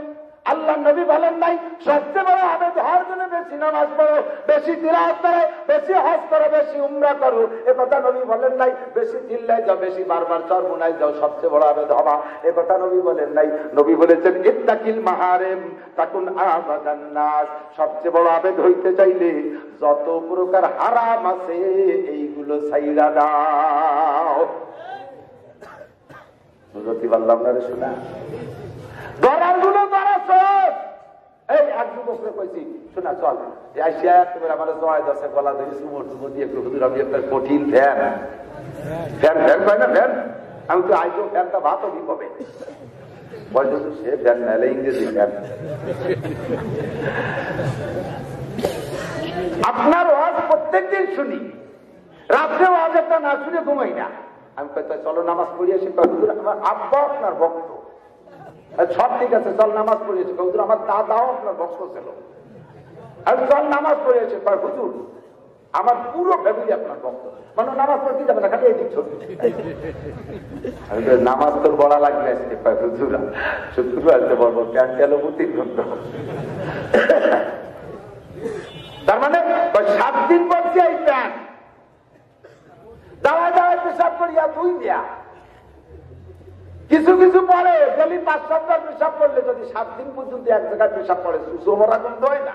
আল্লাহ নবী বলেন নাই সবচেয়ে বড় আবেদ হওয়ার জন্য বেশি নামাজ পড়ো, বেশি তিলাওয়াত করো, বেশি হজ করো, বেশি উমরা করো। এ কথা নবী বলেন নাই বেশি চিল্লাই যাও, বেশি বারবার চরমুনায় যাও, সবচেয়ে বড় আবেদ হবা। এ কথা নবী বলেন নাই। নবী বলেছেন ইত্তাকিল মাহারিম তাকুন আবাদান নাস। সবচেয়ে বড় আবেদ হইতে চাইলে যত প্রকার হারাম আছে এইগুলো ছাইড়া দাও। বুঝতে পারলাম না রে শোনা? গড়াগুলো গড়া সব এই এক যুবকরে কইছি, শোনা চল আসিয়া তুমি আমার জয় দশে গলা ধরে সুমর সুমর দিয়ে একটু হুজুর আমি একটা কঠিন ফ্যান ফ্যান ফ্যান পাই না ফ্যান, আমি তো আইতো ফ্যানটা ভাতও দি কবে বলছো সে ফ্যান নাইলে ইংরেজি ফ্যান। আপনার ওয়াজ প্রত্যেকদিন শুনি, রাত্রে ওয়াজ একটা না শুনে ঘুমাই না। আমি কইতে চলো নামাজ পড়ি আসি। হুজুর আমার আব্বা আপনার ভক্ত। সব ঠিক আছে, চল নামাজ পড়িয়েছি। হুজুর আমার দাদাও আপনার ভক্ত ছিল। আর চল নামাজ পড়িয়েছে। হুজুর আমার পুরো ফ্যামিলি আপনার ভক্ত। মানে নামাজ পড়তে যাবে না, খালি এই দিক ছবি। নামাজ তোর বড়া লাগবে আজকে। হুজুর শুক্রবার আসতে বলবো প্যান গেল বুতির ভক্ত। তার মানে 7 দিন পড়ছি এই প্যান দাওয়া দাওয়া পেশাব করিয়া তুই দিয়া কিছু কিছু পরে ডেলি 5 সপ্তাহ পেশাব করলে যদি 7 দিন পর্যন্ত এক জায়গায় পেশাব করে সুসমরা কিন্তু হয় না।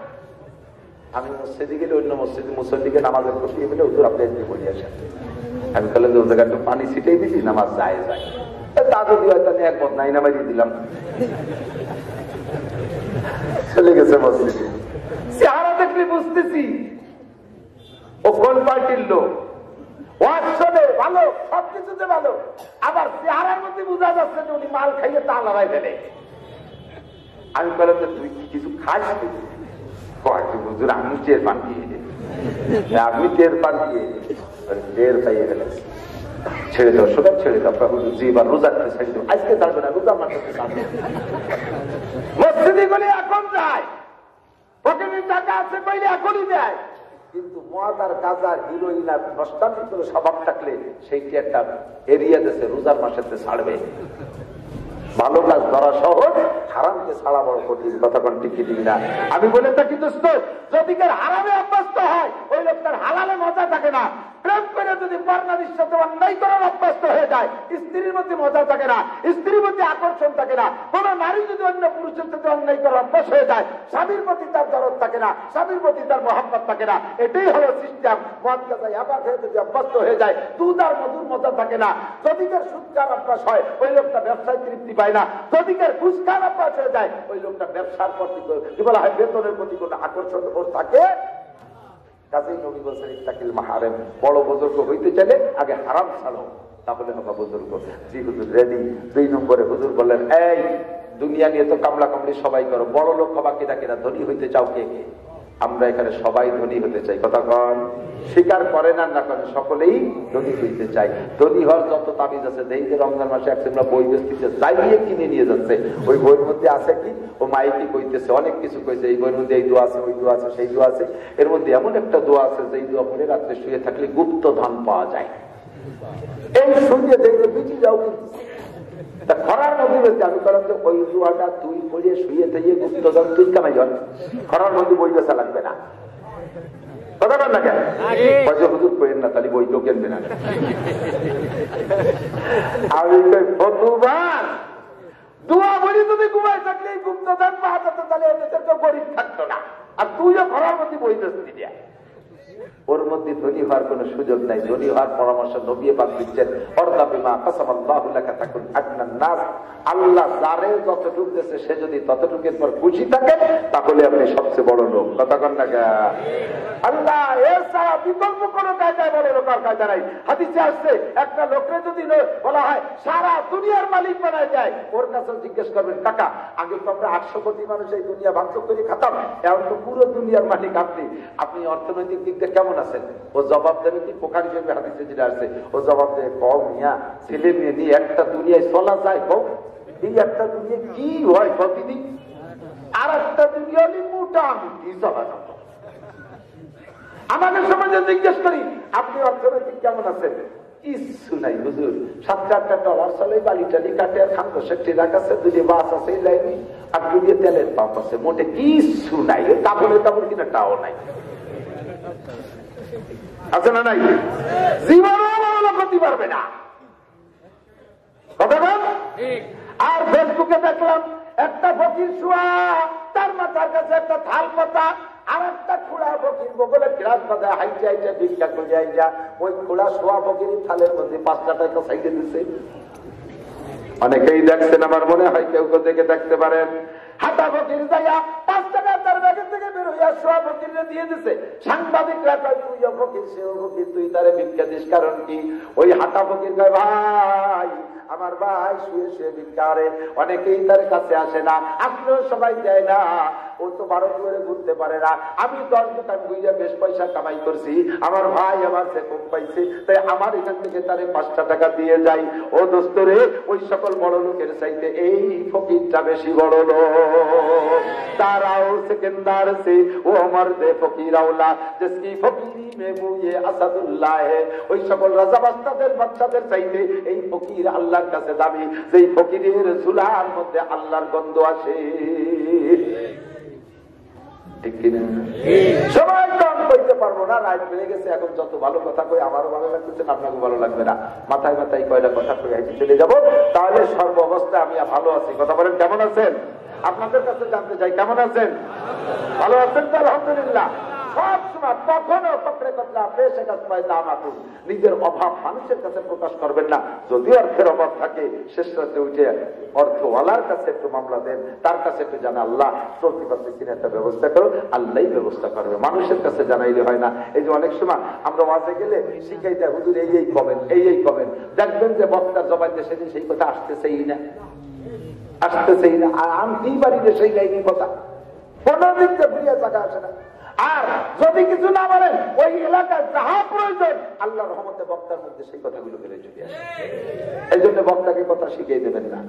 আমি মসজিদে গেলে অন্য মসজিদে মুসল্লিকে নামাজের বসিয়ে বলে হুজুর আপনি এসে বলি আসেন। আমি তাহলে ওই জায়গায় একটু পানি ছিটাই দিছি, নামাজ যায় যায়। তা যদি হয়তো আমি এক বদনাই নামাই দিলাম, চলে গেছে মসজিদে। চেহারা দেখলে বুঝতেছি ও কোন পার্টির লোক। ভালো সবকিছুতে ভালো, আবার চেহারার মধ্যে বোঝা যাচ্ছে যে উনি মাল খাইয়ে তা লড়াই ফেলে। আমি বললাম যে তুই কিছু খাস? হুজুর আমি চেয়ে পান দিয়ে আপনি টের পান দিয়ে টের পাইয়ে গেলেন, ছেড়ে দাও সোনা, ছেড়ে দাও। জি এবার রোজা ছেড়ে দাও, আজকে থাকবে না, রোজা আমার সাথে থাকবে। মসজিদে গেলে এখন যায়, পকেটের টাকা আছে কইলে এখনই দেয়, কিন্তু মদ আর গাঁজা, হিরোইন আর নষ্টামি করে স্বভাব থাকলে সেইটি একটা এরিয়া দেশে রোজার মাসেতে ছাড়বে। ভালো কাজ ধরা সহজ, হারামকে ছাড়া বড় কঠিন। কথা কোন ঠিক ঠিক না? আমি বলে থাকি দোস্ত, যদি কেউ হারামে অভ্যস্ত হয় ওই লোকটার হালালে মজা থাকে না। প্রেম করে যদি পরনারীর সাথে অন্যায় করার অভ্যস্ত হয়ে যায়, স্ত্রীর মধ্যে মজা থাকে না, স্ত্রীর মধ্যে আকর্ষণ থাকে না। কোন নারী যদি অন্য পুরুষের সাথে অন্যায় করার অভ্যাস হয়ে যায়, স্বামীর প্রতি তার দরদ থাকে না, স্বামীর প্রতি তার মহব্বত থাকে না। এটাই হলো সিস্টেম। মদ গাঁজা আবার যদি অভ্যস্ত হয়ে যায়, দুধ আর মধুর মজা থাকে না। যদি কেউ সুদ খাওয়ার অভ্যাস হয় ওই লোকটা ব্যবসায় তৃপ্তি পায় না। যদি কেউ ঘুষ খাওয়ার অভ্যাস হয়ে যায় ওই লোকটা ব্যবসার প্রতি কি বলা হয় বেতনের প্রতি কোনো আকর্ষণ ওর থাকে। কাজেই নবী বলছেন ইত্তাকিল মাহারিম, বড় বুজুর্গ হইতে চাইলে আগে হারাম ছাড়ো, তাহলে হবে বুজুর্গ। জি হুজুর রেডি। 2 নম্বরে হুজুর বললেন, এই দুনিয়া নিয়ে তো কামলা কামড়ি সবাই করো, বড় লোক হবা কিনা কিনা, ধনী হইতে চাও কে কে? আমরা এখানে সবাই ধনী হতে চাই। কথা কন, স্বীকার করেন আর না করেন সকলেই ধনী হইতে চাই। ধনী হওয়ার যত তাবিজ আছে, এই যে রমজান মাসে একসঙ্গে বই বেচতেছে, যাই নিয়ে কিনে নিয়ে যাচ্ছে, ওই বইয়ের মধ্যে আছে কি? ও মাইকি কইতেছে, অনেক কিছু কইছে, এই বইয়ের মধ্যে এই দোয়া আছে, ওই দোয়া আছে, সেই দোয়া আছে। এর মধ্যে এমন একটা দোয়া আছে যে দোয়া পড়ে রাত্রে শুয়ে থাকলে গুপ্ত ধন পাওয়া যায়। এই শুনে দেখলে বিচি যাও, কিন্তু খরার মধ্যে বেশি আমি বললাম যে ওই দোয়াটা তুই পড়ে শুয়ে থেকে গুপ্তধন তুই কামাই হন, খরার মধ্যে বই বেচা লাগবে না। কথা বল না কেন? হুজুর করেন না, তাহলে বই কেউ কিনবে না। আমি প্রতিবার দোয়া বলি তুমি ঘুমাই থাকলে গুপ্তধন পাওয়া যেত, তাহলে এদেশের কেউ গরিব থাকতো না। আর তুইও খরার মধ্যে বই বেচতি দিয়া, ওর মধ্যে ধনী হওয়ার কোন সুযোগ নাই। ধনী হওয়ার পরামর্শ নবী পাক দিচ্ছেন, আল্লাহ যারে যতটুকু দিয়েছে সে যদি ততটুকুর পর খুশি থাকে তাহলে আপনি সবচেয়ে বড় লোক। কথা কন না? আল্লাহ এর ছাড়া বিকল্প কোনো কায়দায় বড় লোক আর কায়দা নাই। হাদিসে আসছে, একটা লোককে যদি বলা হয় সারা দুনিয়ার মালিক বানায় যায়, ওর কাছে জিজ্ঞেস করবেন, কাকা আগে তো আমরা 800 কোটি মানুষ এই দুনিয়া ভাঙচুর করে খাতাম, এখন তো পুরো দুনিয়ার মালিক আপনি, আপনি অর্থনৈতিক দিক দিয়ে কেমন আছেন? ও জবাব দেবে কি? পোকার হিসেবে হাদিসে যেটা আসছে, ও জবাব দেবে, কম মিয়া ছেলে মেয়ে নিয়ে একটা দুনিয়ায় চলা যায়, কম এই একটা দুনিয়া কি হয় প্রতিদিন, আর একটা দুনিয়া মোটামুটি চলা যায়। আমাদের সমাজে জিজ্ঞেস করি, আপনি অর্থনৈতিক কেমন আছেন? কিছু নাই হুজুর, 7-8টা ডলার চলে, বালি টালি কাটে, আর খাদ্য সেটি রাখাচ্ছে, 2 বাস আছে এই লাইনে, আর 2 তেলের পাম্প আছে, মোটে কিছু নাই। কাপড়ের কাপড় কিনা টাও নাই, আছে না নাই? জীবনও বড় লোক হতে পারবে না। কথা বল। আর ফেসবুকে দেখলাম একটা ফকির শোয়া, তার মাথার কাছে একটা থাল পাতা, আর একটা খোলা ফকির বগলে গ্লাস বাজা হাইটে হাইটে ভিক্ষা করে আইয়া ওই খোলা শোয়া ফকির থালের মধ্যে 5টা টাকা সাইডে দিচ্ছে। অনেকেই দেখছেন, আমার মনে হয় কেউ কেউ দেখে দেখতে পারেন। হাতা ফকির যাইয়া 5 টাকা তার ব্যাগের থেকে বের হইয়া শোয়া ফকিরে দিয়ে দিছে। সাংবাদিকরা কয়, তুইও ফকির সেও ফকির, তুই তারে ভিক্ষা দিস কারণ কি? ওই হাতা ফকির কয়, ভাই আমার ভাই শুয়ে শুয়ে ভিক্ষা করে, অনেকেই তার কাছে আসে না, আসলেও সবাই দেয় না, ও তো ভারত করে ঘুরতে পারে না। আমি 10 দোকান বুঝে বেশ পয়সা কামাই করছি, আমার ভাই আমার সে কম পাইছে, তাই আমার এখান থেকে তারে 5টা টাকা দিয়ে যাই। ও দোস্তরে, ওই সকল বড় লোকের চাইতে এই ফকিরটা বেশি বড় লোক। তারাও সেকেন্দার সে ও আমার দে ফকির আওলা, जिसकी ফকিরি মে মুয়ে আসাদুল্লাহ হে। ওই সকল রাজা বাদশাদের বাচ্চাদের চাইতে এই ফকির আল্লাহর কাছে দামি, যেই ফকিরের চুলার মধ্যে আল্লাহর গন্ধ আসে। ঠিক কিনা? সবাই কম কইতে পারবো না, রাত বেড়ে গেছে, এখন যত ভালো কথা কই আমারও ভালো লাগতেছে, আপনাকে ভালো লাগবে না। মাথায় মাথায় কয়টা কথা কই হাইতে চলে যাবো, তাহলে সর্ব অবস্থায় আমি ভালো আছি। কথা বলেন, কেমন আছেন? আপনাদের কাছে জানতে চাই, কেমন আছেন? ভালো আছেন তো? আলহামদুলিল্লাহ। সবসময় কখনো পকড়ে কতলা পেশে কাজ পায় দাম আসুন, নিজের অভাব মানুষের কাছে প্রকাশ করবেন না। যদি অর্থের অভাব থাকে শেষ রাতে উঠে অর্থওয়ালার কাছে একটু মামলা দেন, তার কাছে একটু জানা, আল্লাহ চলতে পারছে কিনা একটা ব্যবস্থা করো, আল্লাহ ব্যবস্থা করবে, মানুষের কাছে জানাইলে হয় না। এই যে অনেক সময় আমরা ওয়াজে গেলে শিখাই দেয়, হুজুর এই এই কমেন, এই এই কমেন, দেখবেন যে বক্তার জবাই দিয়ে সেদিন সেই কথা আসতেছেই না, আসতেছেই না। আর আনতেই পারি যে সেই লাইনের কথা, কোনো দিক দিয়ে ফিরিয়ে থাকা আসে না। আর যদি কিছু না বলেন ওই এলাকায় যাহা প্রয়োজন আল্লাহর রহমতে বক্তার মধ্যে সেই কথাগুলো বেড়ে চলে আসে। এই জন্য বক্তাকে কথা শিখিয়ে দেবেন না।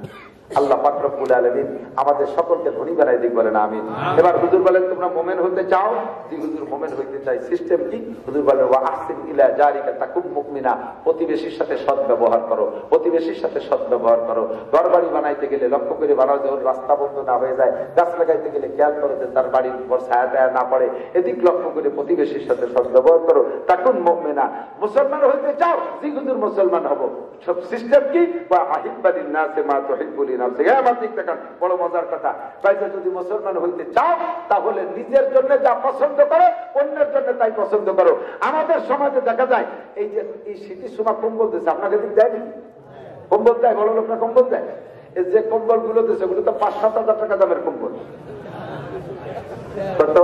আল্লাহ পাক রব্বুল আলামিন আমাদের সকলকে ধনী বানাই দিক, বলেন আমিন। এবার হুজুর বলেন তোমরা মুমিন হতে চাও? জি হুজুর মুমিন হইতে চাই। সিস্টেম কি? হুজুর বলেন ওয়া আহসিন ইলা জারিকা তাকুম মুমিনা, প্রতিবেশীর সাথে সৎ ব্যবহার করো, প্রতিবেশীর সাথে সৎ ব্যবহার করো। ঘরবাড়ি বানাইতে গেলে লক্ষ্য করে বানাও যে ওর রাস্তা বন্ধ না হয়ে যায়, গাছ লাগাইতে গেলে খেয়াল করো যে তার বাড়ির উপর ছায়া টায়া না পড়ে, এদিক লক্ষ্য করে প্রতিবেশীর সাথে সৎ ব্যবহার করো। তাকুম মুমিনা, মুসলমান হইতে চাও? জি হুজুর মুসলমান হব। সব সিস্টেম কি? ওয়া আহিব্বালিন নাসে মা তুহিব্বুলি নাফসিক। আমার দিক দেখান, বড় মজার কথা। তাইলে যদি মুসলমান হইতে চাও তাহলে নিজের জন্য যা পছন্দ করো অন্যের জন্য তাই পছন্দ করো। আমাদের সমাজে দেখা যায় এই যে এই শীতের সময় কম্বল দিচ্ছে, আপনাকে দিক দেয় নাকি? কম্বল দেয়, বড় লোকরা কম্বল দেয়। এই যে কম্বল গুলো দিচ্ছে ওগুলো তো 5-7 হাজার টাকা দামের কম্বল। কত?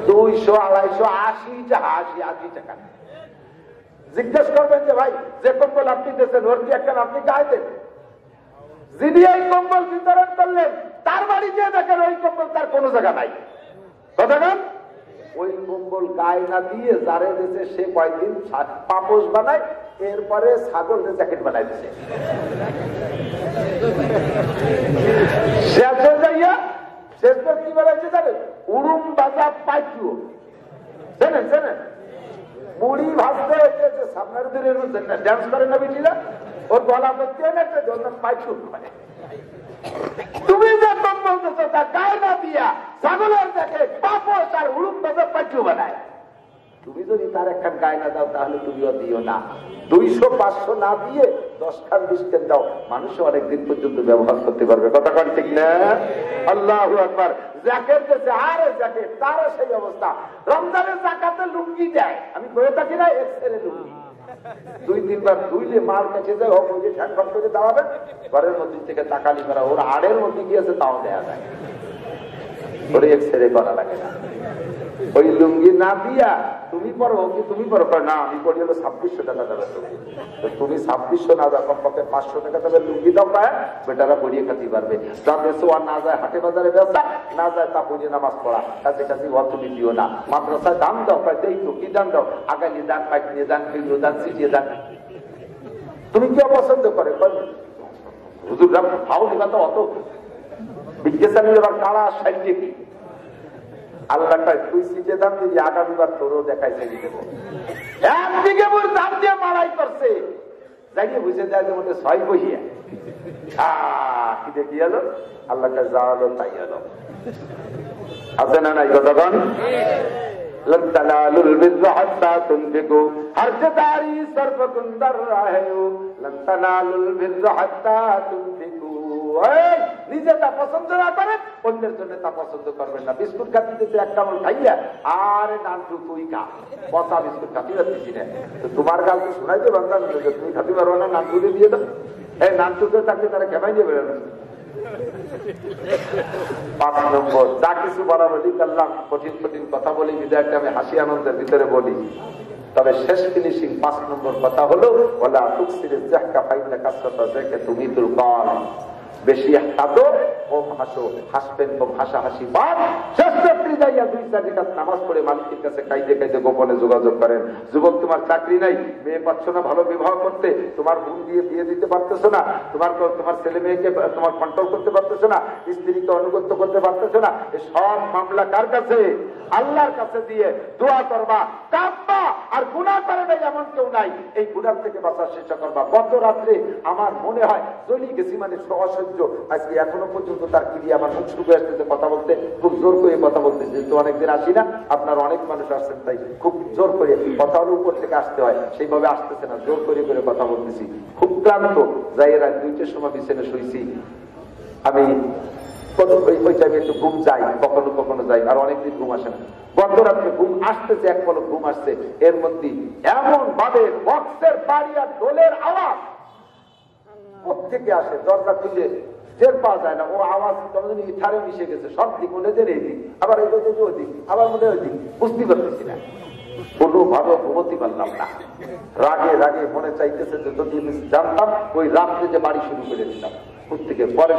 200, 250, 80 টাকা। জিজ্ঞেস করবেন যে ভাই যে কম্বল আপনি দিয়েছেন ওর কি একটা আপনি গায়ে দেন? যিনি এই কম্বল বিতরণ করলেন তার বাড়ি গিয়ে দেখেন ওই কম্বল তার কোনো জায়গা নাই। কথাগান ওই কম্বল গায়ে না দিয়ে যারে দিয়েছে সে কয়েকদিন পাপোশ বানায়, এরপরে ছাগলের জ্যাকেট বানাই দিচ্ছে। শেষ হয়ে যাইয়া শেষ পর কি বানাইছে জানেন? উড়ুম বাজা পাইচু। জানেন জানেন মুড়ি ভাজতে হয়েছে যে সামনের দিনের ড্যান্স করে না বিটিরা, ওর গলা করতে হয় না জন্য পাইচু করে। তুমি যে কম্বল দিচ্ছ তা গায়ে না দিয়া ছাগলের দেখে পাপস আর উড়ুম বাজা পাইচু বানায়। তুমি যদি তার একখান গায়ে না দাও তাহলে তুমিও দিও না। 200-500 না দিয়ে 10 খান 20 খান দাও, মানুষ অনেকদিন পর্যন্ত ব্যবহার করতে পারবে। কথা কন ঠিক না? আল্লাহু আকবার। জ্যাকেট দিচ্ছে, আরে জ্যাকেট তারও সেই অবস্থা। রমজানের জাকাতে লুঙ্গি দেয়, আমি বলে থাকি না এক্সের লুঙ্গি 2-3 বার ধুইলে মাল কেটে যায়, হোক ওই যে ফ্যান ফ্যান করে দাঁড়াবেন, ঘরের মধ্যে থেকে তাকালি করা, ওর আড়ের মধ্যে গিয়েছে তাও দেয়া যায়, ওরে এক্সরে করা লাগে না। ওই লুঙ্গি না দিয়া তুমি পড়ো কি তুমি পড়ো না, আমি পড়ি হলো 2600 টাকা দেবে। তুমি 2600 না দাও, কমপক্ষে 500 টাকা দেবে লুঙ্গি দাও, পায় বেটারা পড়িয়ে খাতে পারবে। যা দেশে আর না যায় হাটে বাজারে ব্যবসা, না যায় তা পড়িয়ে নামাজ পড়া, কাছে কাছে ওর তুমি দিও না। মাদ্রাসায় দান দাও, পায় দেই তো কি দান দাও, আগালি দান, পাইক নিয়ে দান, ফিরিয়ে দান, সিটিয়ে দান। তুমি কি অপছন্দ করে হুজুররা ভাও নিবা তো অত বিজ্ঞানী এবার কারা সাইডে কি আল্লাহটা তুই সিটে দাম দিবি, আগামীবার তোরও দেখাইছে একদিকে মোর দাম দিয়ে মারাই করছে, যাইয়ে বুঝে দেয় যে মধ্যে 6 বহিয়া কি দেখি এলো, আল্লাহটা যা হলো তাই হলো। আছে না নাই কতক্ষণ? لن تنالوا البر حتى تنفقوا हर जदारी सर्व गुंदर रहे हो लन तनालुल बिर्र हत्ता तुनफिकू। নিজে তা পছন্দ না করেন অন্যের জন্য তা পছন্দ করবেন না। বিস্কুট খাতে এক কামড় খাইয়া আর নানটু তুই খা, পচা বিস্কুট খাতে যাচ্ছি না, তোমার গাল তো শোনাই যে বাংলা তুমি খাতে পারবো না, নানটু দিয়ে দাও। এই নানটুকে থাকলে তারা কেমাই দিয়ে বেরোনো। 5 নম্বর, যা কিছু বলা বলি করলাম, কঠিন কঠিন কথা বলি বিদায়টা আমি হাসি আনন্দের ভিতরে বলি, তবে শেষ ফিনিশিং 5 নম্বর কথা হলো ওয়ালা তুকসিরিজ যাহকা ফাইন্না কাসরাতা যাকা তুমিতুল কাল। বেশি কাঁদো কম হাসো, হাসবেন কম হাসাহাসি বাদ। শেষ রাত্রি যাইয়া 2-4 রাকাত নামাজ পড়ে মালিকের কাছে কাইদে কাইদে গোপনে যোগাযোগ করেন। যুবক তোমার চাকরি নাই, মেয়ে পাচ্ছ না ভালো বিবাহ করতে, তোমার বোন দিয়ে বিয়ে দিতে পারতেছো না, তোমার ছেলে মেয়েকে তোমার কন্ট্রোল করতে পারতেছো না, স্ত্রীকে অনুগত করতে পারতেছো না, এই সব মামলা কার কাছে? আল্লাহর কাছে দিয়ে দোয়া করবা, কাঁদবা। আর গুনাহ করে নাই এমন কেউ নাই, এই গুনাহ থেকে বাঁচার চেষ্টা করবা। গত রাত্রে আমার মনে হয় চলি গেছি, মানে অসহ্য আজকে এখনো পর্যন্ত তার ক্রিয়া আমার মুখ শুকিয়ে আসতেছে, কথা বলতে খুব জোর করে কথা বলতেছে। তো অনেকদিন আসি না, আপনার অনেক মানুষ আসছেন, তাই খুব জোর করে কথা হলো উপর থেকে আসতে হয়, সেইভাবে আসতেছে না, জোর করে করে কথা বলতেছি। খুব ক্লান্ত, যাই রাত 2টার সময় বিছানে শুয়েছি আমি। ওই টাইমে একটু ঘুম যাই, কখনো কখনো যাই, আর অনেকদিন ঘুম আসে না। গত রাত্রে ঘুম আসতেছে, এক পলক ঘুম আসছে, এর মধ্যে এমন ভাবে বক্সের বাড়ি আর ঢোলের আওয়াজ কোথেকে আসে, দরজা খুলে টের পাওয়া যায় না। ও আওয়াজ কেমন ইথারে মিশে গেছে, সব দিক মনে যে এই দিক, আবার এই দিক, আবার মনে ওই দিক, বুঝতে পারতেছি না, কোনোভাবে ঘুমোতে পারলাম না। রাগে রাগে মনে চাইতেছে যে যদি জানতাম ওই রাত্রে যে বাড়ি শুরু করে দিতাম। কোথেকে পরে